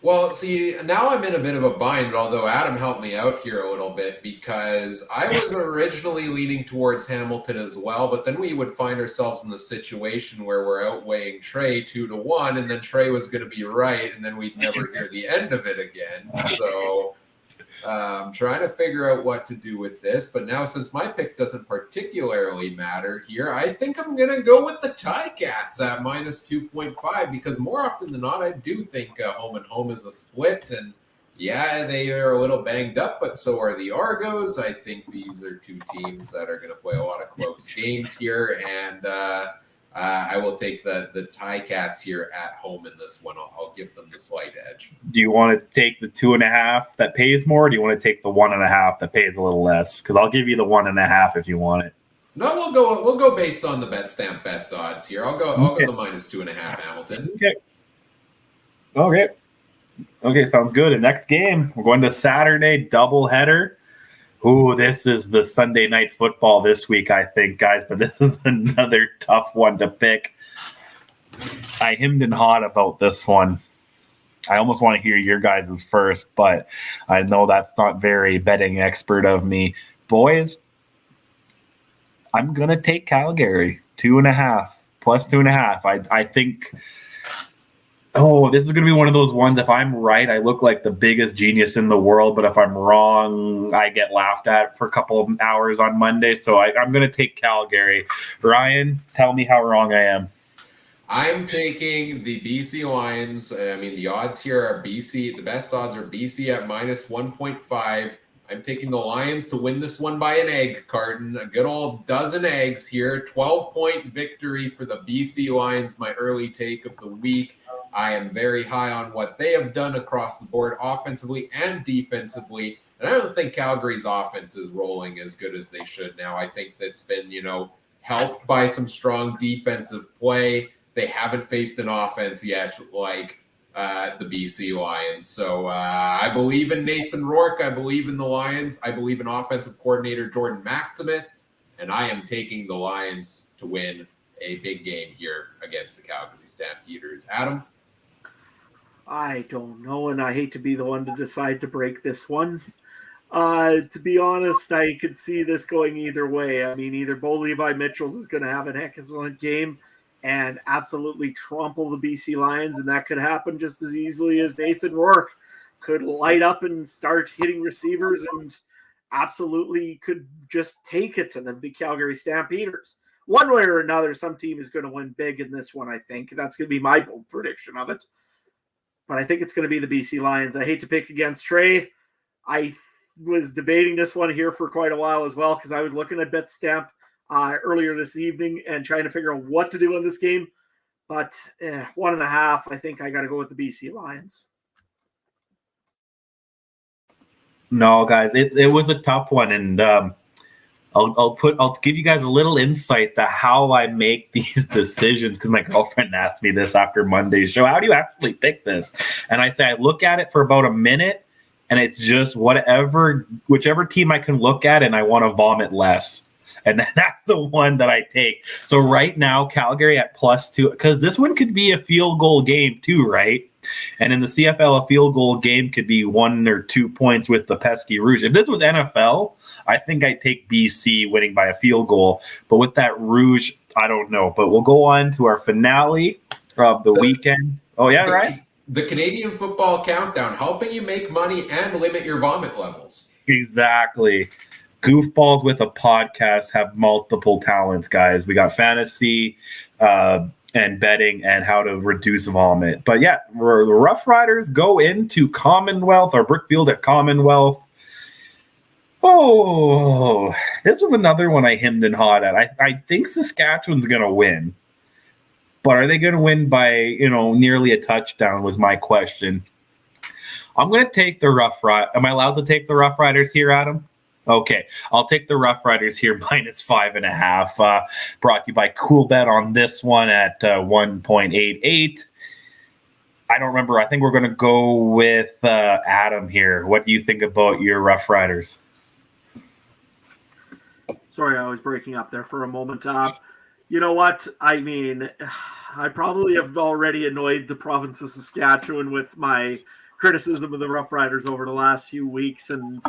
Well, see, now I'm in a bit of a bind, although Adam helped me out here a little bit because I was originally leaning towards Hamilton as well, but then we would find ourselves in the situation where we're outweighing Trey 2-1, and then Trey was going to be right, and then we'd never hear the end of it again. So I'm trying to figure out what to do with this, but now since my pick doesn't particularly matter here, I think I'm going to go with the Ticats at minus 2.5 because more often than not, I do think home and home is a split, and yeah, they are a little banged up, but so are the Argos. I think these are two teams that are going to play a lot of close games here, and I will take the Ticats here at home in this one. I'll give them the slight edge. Do you want to take the 2.5 that pays more, or do you want to take the 1.5 that pays a little less? Because I'll give you the 1.5 if you want it. No, we'll go based on the Betstamp best odds here. I'll go the minus 2.5 Hamilton. Okay, sounds good. And next game, we're going to Saturday doubleheader. Ooh, this is the Sunday night football this week, I think, guys, but this is another tough one to pick. I hemmed and hawed about this one. I almost want to hear your guys' first, but I know that's not very betting expert of me. Boys, I'm going to take Calgary, 2.5, plus 2.5. I think... Oh, this is going to be one of those ones. If I'm right, I look like the biggest genius in the world. But if I'm wrong, I get laughed at for a couple of hours on Monday. So I'm going to take Calgary. Ryan, tell me how wrong I am. I'm taking the BC Lions. I mean, the odds here are BC. The best odds are BC at minus 1.5. I'm taking the Lions to win this one by an egg carton. A good old dozen eggs here. 12-point victory for the BC Lions, my early take of the week. I am very high on what they have done across the board, offensively and defensively. And I don't think Calgary's offense is rolling as good as they should now. I think that's been, helped by some strong defensive play. They haven't faced an offense yet like the BC Lions. So I believe in Nathan Rourke. I believe in the Lions. I believe in offensive coordinator Jordan Maximith. And I am taking the Lions to win a big game here against the Calgary Stampeders. Adam? I don't know, and I hate to be the one to decide to break this one. To be honest, I could see this going either way. I mean, either Bo Levi Mitchell's is going to have a heck of a game and absolutely trample the BC Lions, and that could happen just as easily as Nathan Rourke could light up and start hitting receivers and absolutely could just take it to the Calgary Stampeders. One way or another, some team is going to win big in this one, I think. That's going to be my bold prediction of it. But I think it's going to be the BC Lions. I hate to pick against Trey. I was debating this one here for quite a while as well because I was looking at Betstamp earlier this evening and trying to figure out what to do in this game. But 1.5, I think I got to go with the BC Lions. No, guys, it was a tough one, and I'll give you guys a little insight to how I make these decisions because my girlfriend asked me this after Monday's show. How do you actually pick this? And I say I look at it for about a minute, and it's just whichever team I can look at, and I want to vomit less. And that's the one that I take. So right now, Calgary at +2, because this one could be a field goal game too, right? And in the CFL, a field goal game could be 1 or 2 points with the pesky Rouge. If this was NFL, I think I'd take BC winning by a field goal. But with that Rouge, I don't know. But we'll go on to our finale of the weekend. Oh, yeah, right? The Canadian Football Countdown, helping you make money and limit your vomit levels. Exactly. Goofballs with a podcast have multiple talents, guys. We got fantasy, and betting and how to reduce vomit. But yeah, the Roughriders go into Commonwealth or Brookfield at Commonwealth. Oh, this was another one I hemmed and hawed at. I think Saskatchewan's going to win. But are they going to win by, nearly a touchdown was my question. I'm going to take the Roughriders. Am I allowed to take the Roughriders here, Adam? Okay, I'll take the Roughriders here minus 5.5. Brought to you by Coolbet on this one at 1.88. I don't remember. I think we're going to go with Adam here. What do you think about your Roughriders? Sorry, I was breaking up there for a moment. You know what? I mean, I probably have already annoyed the province of Saskatchewan with my criticism of the Roughriders over the last few weeks. And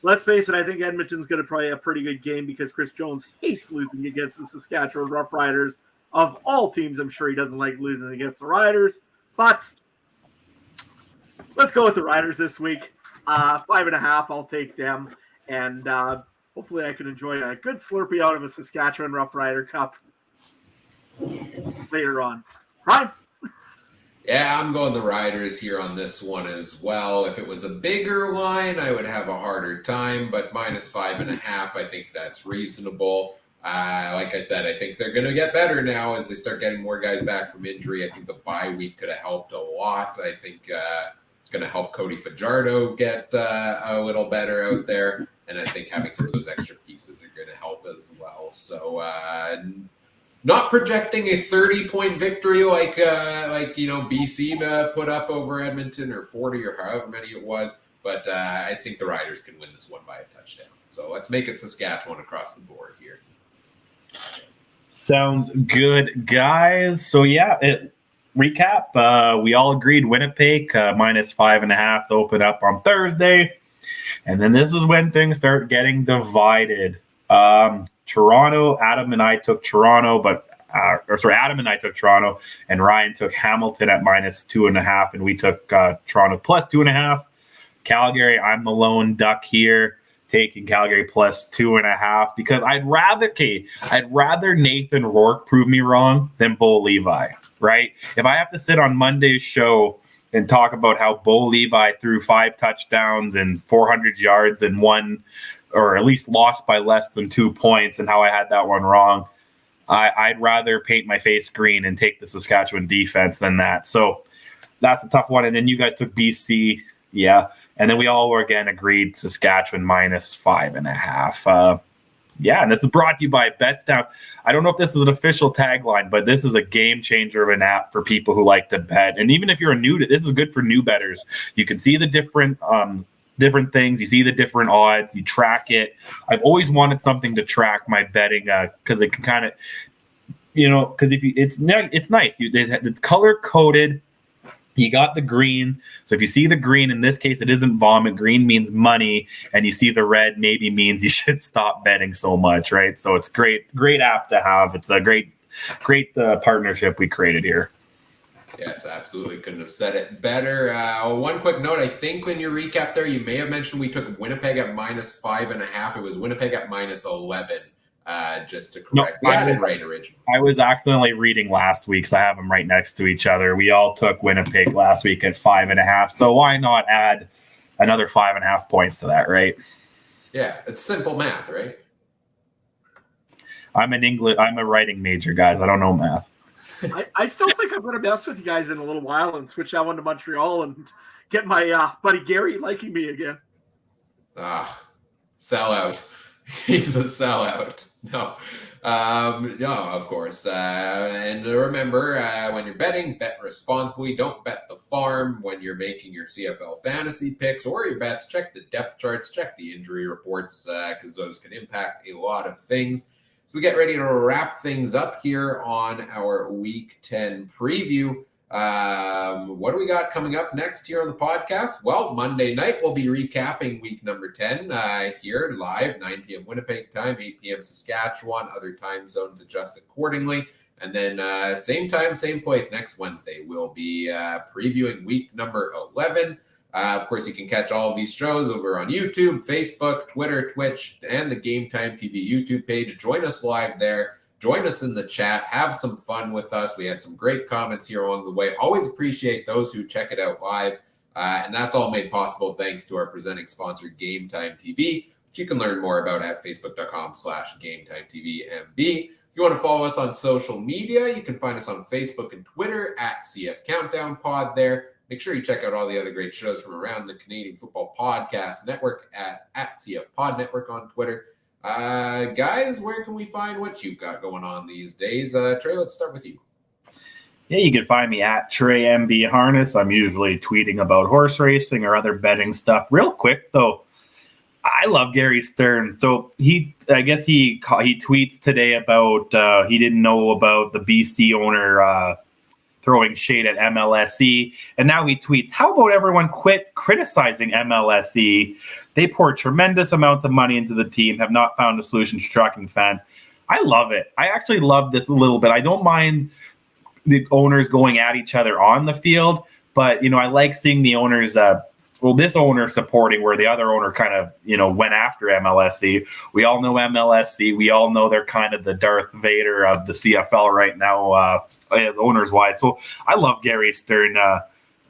let's face it, I think Edmonton's going to play a pretty good game because Chris Jones hates losing against the Saskatchewan Roughriders. Of all teams, I'm sure he doesn't like losing against the Riders. But let's go with the Riders this week. 5.5, I'll take them. And hopefully I can enjoy a good Slurpee out of a Saskatchewan Roughrider Cup later on. Ryan? Yeah, I'm going the Riders here on this one as well. If it was a bigger line, I would have a harder time, but minus 5.5, I think that's reasonable. Like I said, I think they're going to get better now as they start getting more guys back from injury. I think the bye week could have helped a lot. I think it's going to help Cody Fajardo get a little better out there, and I think having some of those extra pieces are going to help as well. So not projecting a 30-point victory like BC put up over Edmonton or 40 or however many it was, but I think the Riders can win this one by a touchdown. So let's make it Saskatchewan across the board here. Sounds good, guys. So recap. We all agreed Winnipeg minus 5.5 to open up on Thursday, and then this is when things start getting divided. Toronto. Adam and I took Toronto, Adam and I took Toronto, and Ryan took Hamilton at minus 2.5, and we took Toronto plus 2.5. Calgary. I'm the lone duck here, taking Calgary plus 2.5 because I'd rather Nathan Rourke prove me wrong than Bo Levi, right? If I have to sit on Monday's show and talk about how Bo Levi threw 5 touchdowns and 400 yards and won, or at least lost by less than 2 points, and how I had that one wrong, I'd rather paint my face green and take the Saskatchewan defense than that. So that's a tough one. And then you guys took BC. Yeah. And then we all were again agreed Saskatchewan minus 5.5. And this is brought to you by Betstamp. I don't know if this is an official tagline, but this is a game changer of an app for people who like to bet. And even if you're this is good for new bettors. You can see the different things. You see the different odds. You track it. I've always wanted something to track my betting because it can kind of, because it's nice. It's color coded. You got the green. So if you see the green, in this case, it isn't vomit. Green means money. And you see the red maybe means you should stop betting so much, right? So it's great app to have. It's a great partnership we created here. Yes, absolutely. Couldn't have said it better. One quick note. I think when you recap there, you may have mentioned we took Winnipeg at minus 5.5. It was Winnipeg at minus 11. Just to correct. We had it right originally. I was accidentally reading last week, so I have them right next to each other. We all took Winnipeg last week at 5.5. So why not add another 5.5 points to that, right? Yeah, it's simple math, right? I'm a writing major, guys. I don't know math. I still think I'm going to mess with you guys in a little while and switch that one to Montreal and get my buddy Gary liking me again. Sellout. He's a sellout. No, of course. And remember, when you're betting, bet responsibly. Don't bet the farm when you're making your CFL fantasy picks or your bets. Check the depth charts, check the injury reports, because those can impact a lot of things. So we get ready to wrap things up here on our Week 10 preview. What do we got coming up next here on the podcast? Well, Monday night we'll be recapping week number 10 here live, 9 p.m. Winnipeg time, 8 p.m. Saskatchewan. Other time zones adjust accordingly. And then same time, same place next Wednesday. We'll be previewing week number 11. Of course, you can catch all of these shows over on YouTube, Facebook, Twitter, Twitch, and the Game Time TV YouTube page. Join us live there. Join us in the chat. Have some fun with us. We had some great comments here along the way. Always appreciate those who check it out live. And that's all made possible thanks to our presenting sponsor, Game Time TV, which you can learn more about at facebook.com/GameTimeTVMB. If you want to follow us on social media, you can find us on Facebook and Twitter at CF Countdown Pod there. Make sure you check out all the other great shows from around the Canadian Football Podcast Network at CF Pod Network on Twitter. Guys, where can we find what you've got going on these days? Trey, let's start with you. Yeah, you can find me at Trey MB Harness. I'm usually tweeting about horse racing or other betting stuff. Real quick, though, I love Gary Stern. So he tweets today about he didn't know about the BC owner throwing shade at MLSE. And now he tweets, how about everyone quit criticizing MLSE? They pour tremendous amounts of money into the team, have not found a solution to shocking fans. I love it. I actually love this a little bit. I don't mind the owners going at each other on the field, but, I like seeing the owners, this owner supporting where the other owner kind of, went after MLSE. We all know MLSE. We all know they're kind of the Darth Vader of the CFL right now, as owners wise. So I love Gary Stern.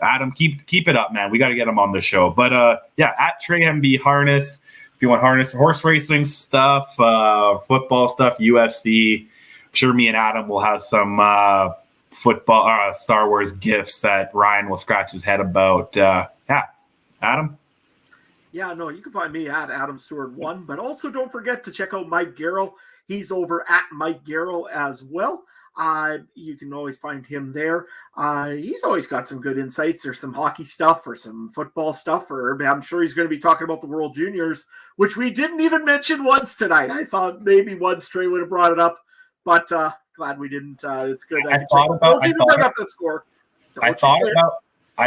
Adam, keep it up, man. We got to get him on the show. But at Trey MB Harness, if you want horse racing stuff, football stuff, UFC, I'm sure me and Adam will have some football, Star Wars gifts that Ryan will scratch his head about. Adam? Yeah, no, you can find me at Adam Stewart 1, but also don't forget to check out Mike Garrell. He's over at Mike Garrell as well. You can always find him there. He's always got some good insights. There's some hockey stuff or some football stuff, or I'm sure he's going to be talking about the World Juniors, which we didn't even mention once tonight. I thought maybe once Trey would have brought it up, but glad we didn't. It's good. I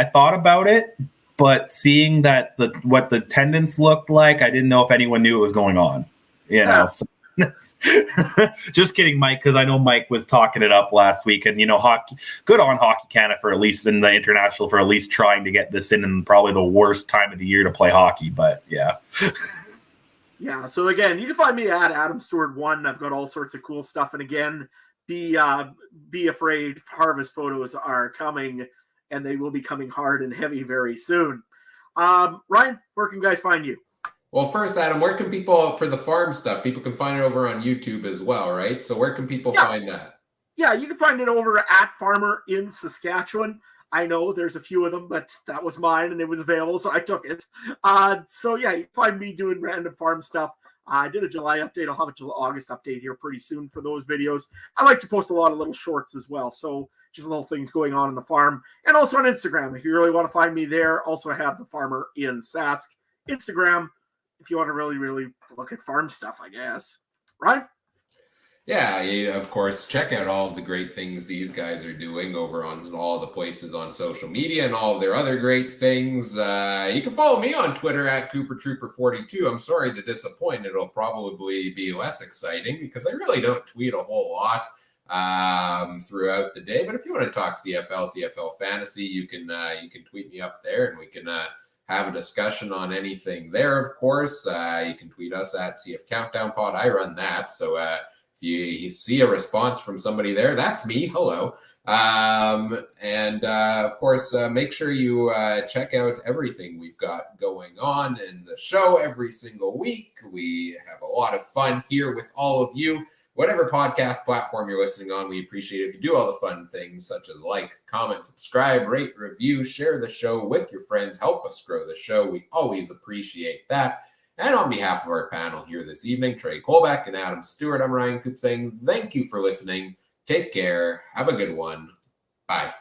thought about it, but seeing that what the attendance looked like, I didn't know if anyone knew what was going on. So, just kidding, Mike, because I know Mike was talking it up last week, and hockey. Good on Hockey Canada for at least in the international for at least trying to get this in probably the worst time of the year to play hockey. But yeah. Yeah. So again, you can find me at Adam Stewart 1. I've got all sorts of cool stuff, and again, be afraid. Harvest photos are coming, and they will be coming hard and heavy very soon. Ryan, where can guys find you? Well, first, Adam, where can people, for the farm stuff, people can find it over on YouTube as well, right? So where can people find that? Yeah, you can find it over at Farmer in Saskatchewan. I know there's a few of them, but that was mine and it was available, so I took it. So yeah, you can find me doing random farm stuff. I did a July update. I'll have a August update here pretty soon for those videos. I like to post a lot of little shorts as well, so just little things going on in the farm. And also on Instagram, if you really want to find me there. Also, I have the Farmer in Sask Instagram, if you want to really, really look at farm stuff, I guess. Right? Yeah, of course, check out all of the great things these guys are doing over on all the places on social media and all of their other great things. You can follow me on Twitter at CooperTrooper42. I'm sorry to disappoint. It'll probably be less exciting because I really don't tweet a whole lot throughout the day. But if you want to talk CFL Fantasy, you can tweet me up there and we can have a discussion on anything there, of course. You can tweet us at CF Countdown Pod. I run that. So if you see a response from somebody there, that's me. Hello. Of course, make sure you check out everything we've got going on in the show every single week. We have a lot of fun here with all of you. Whatever podcast platform you're listening on, we appreciate it if you do all the fun things such as like, comment, subscribe, rate, review, share the show with your friends, help us grow the show. We always appreciate that. And on behalf of our panel here this evening, Trey Colbeck and Adam Stewart, I'm Ryan Coop saying thank you for listening. Take care. Have a good one. Bye.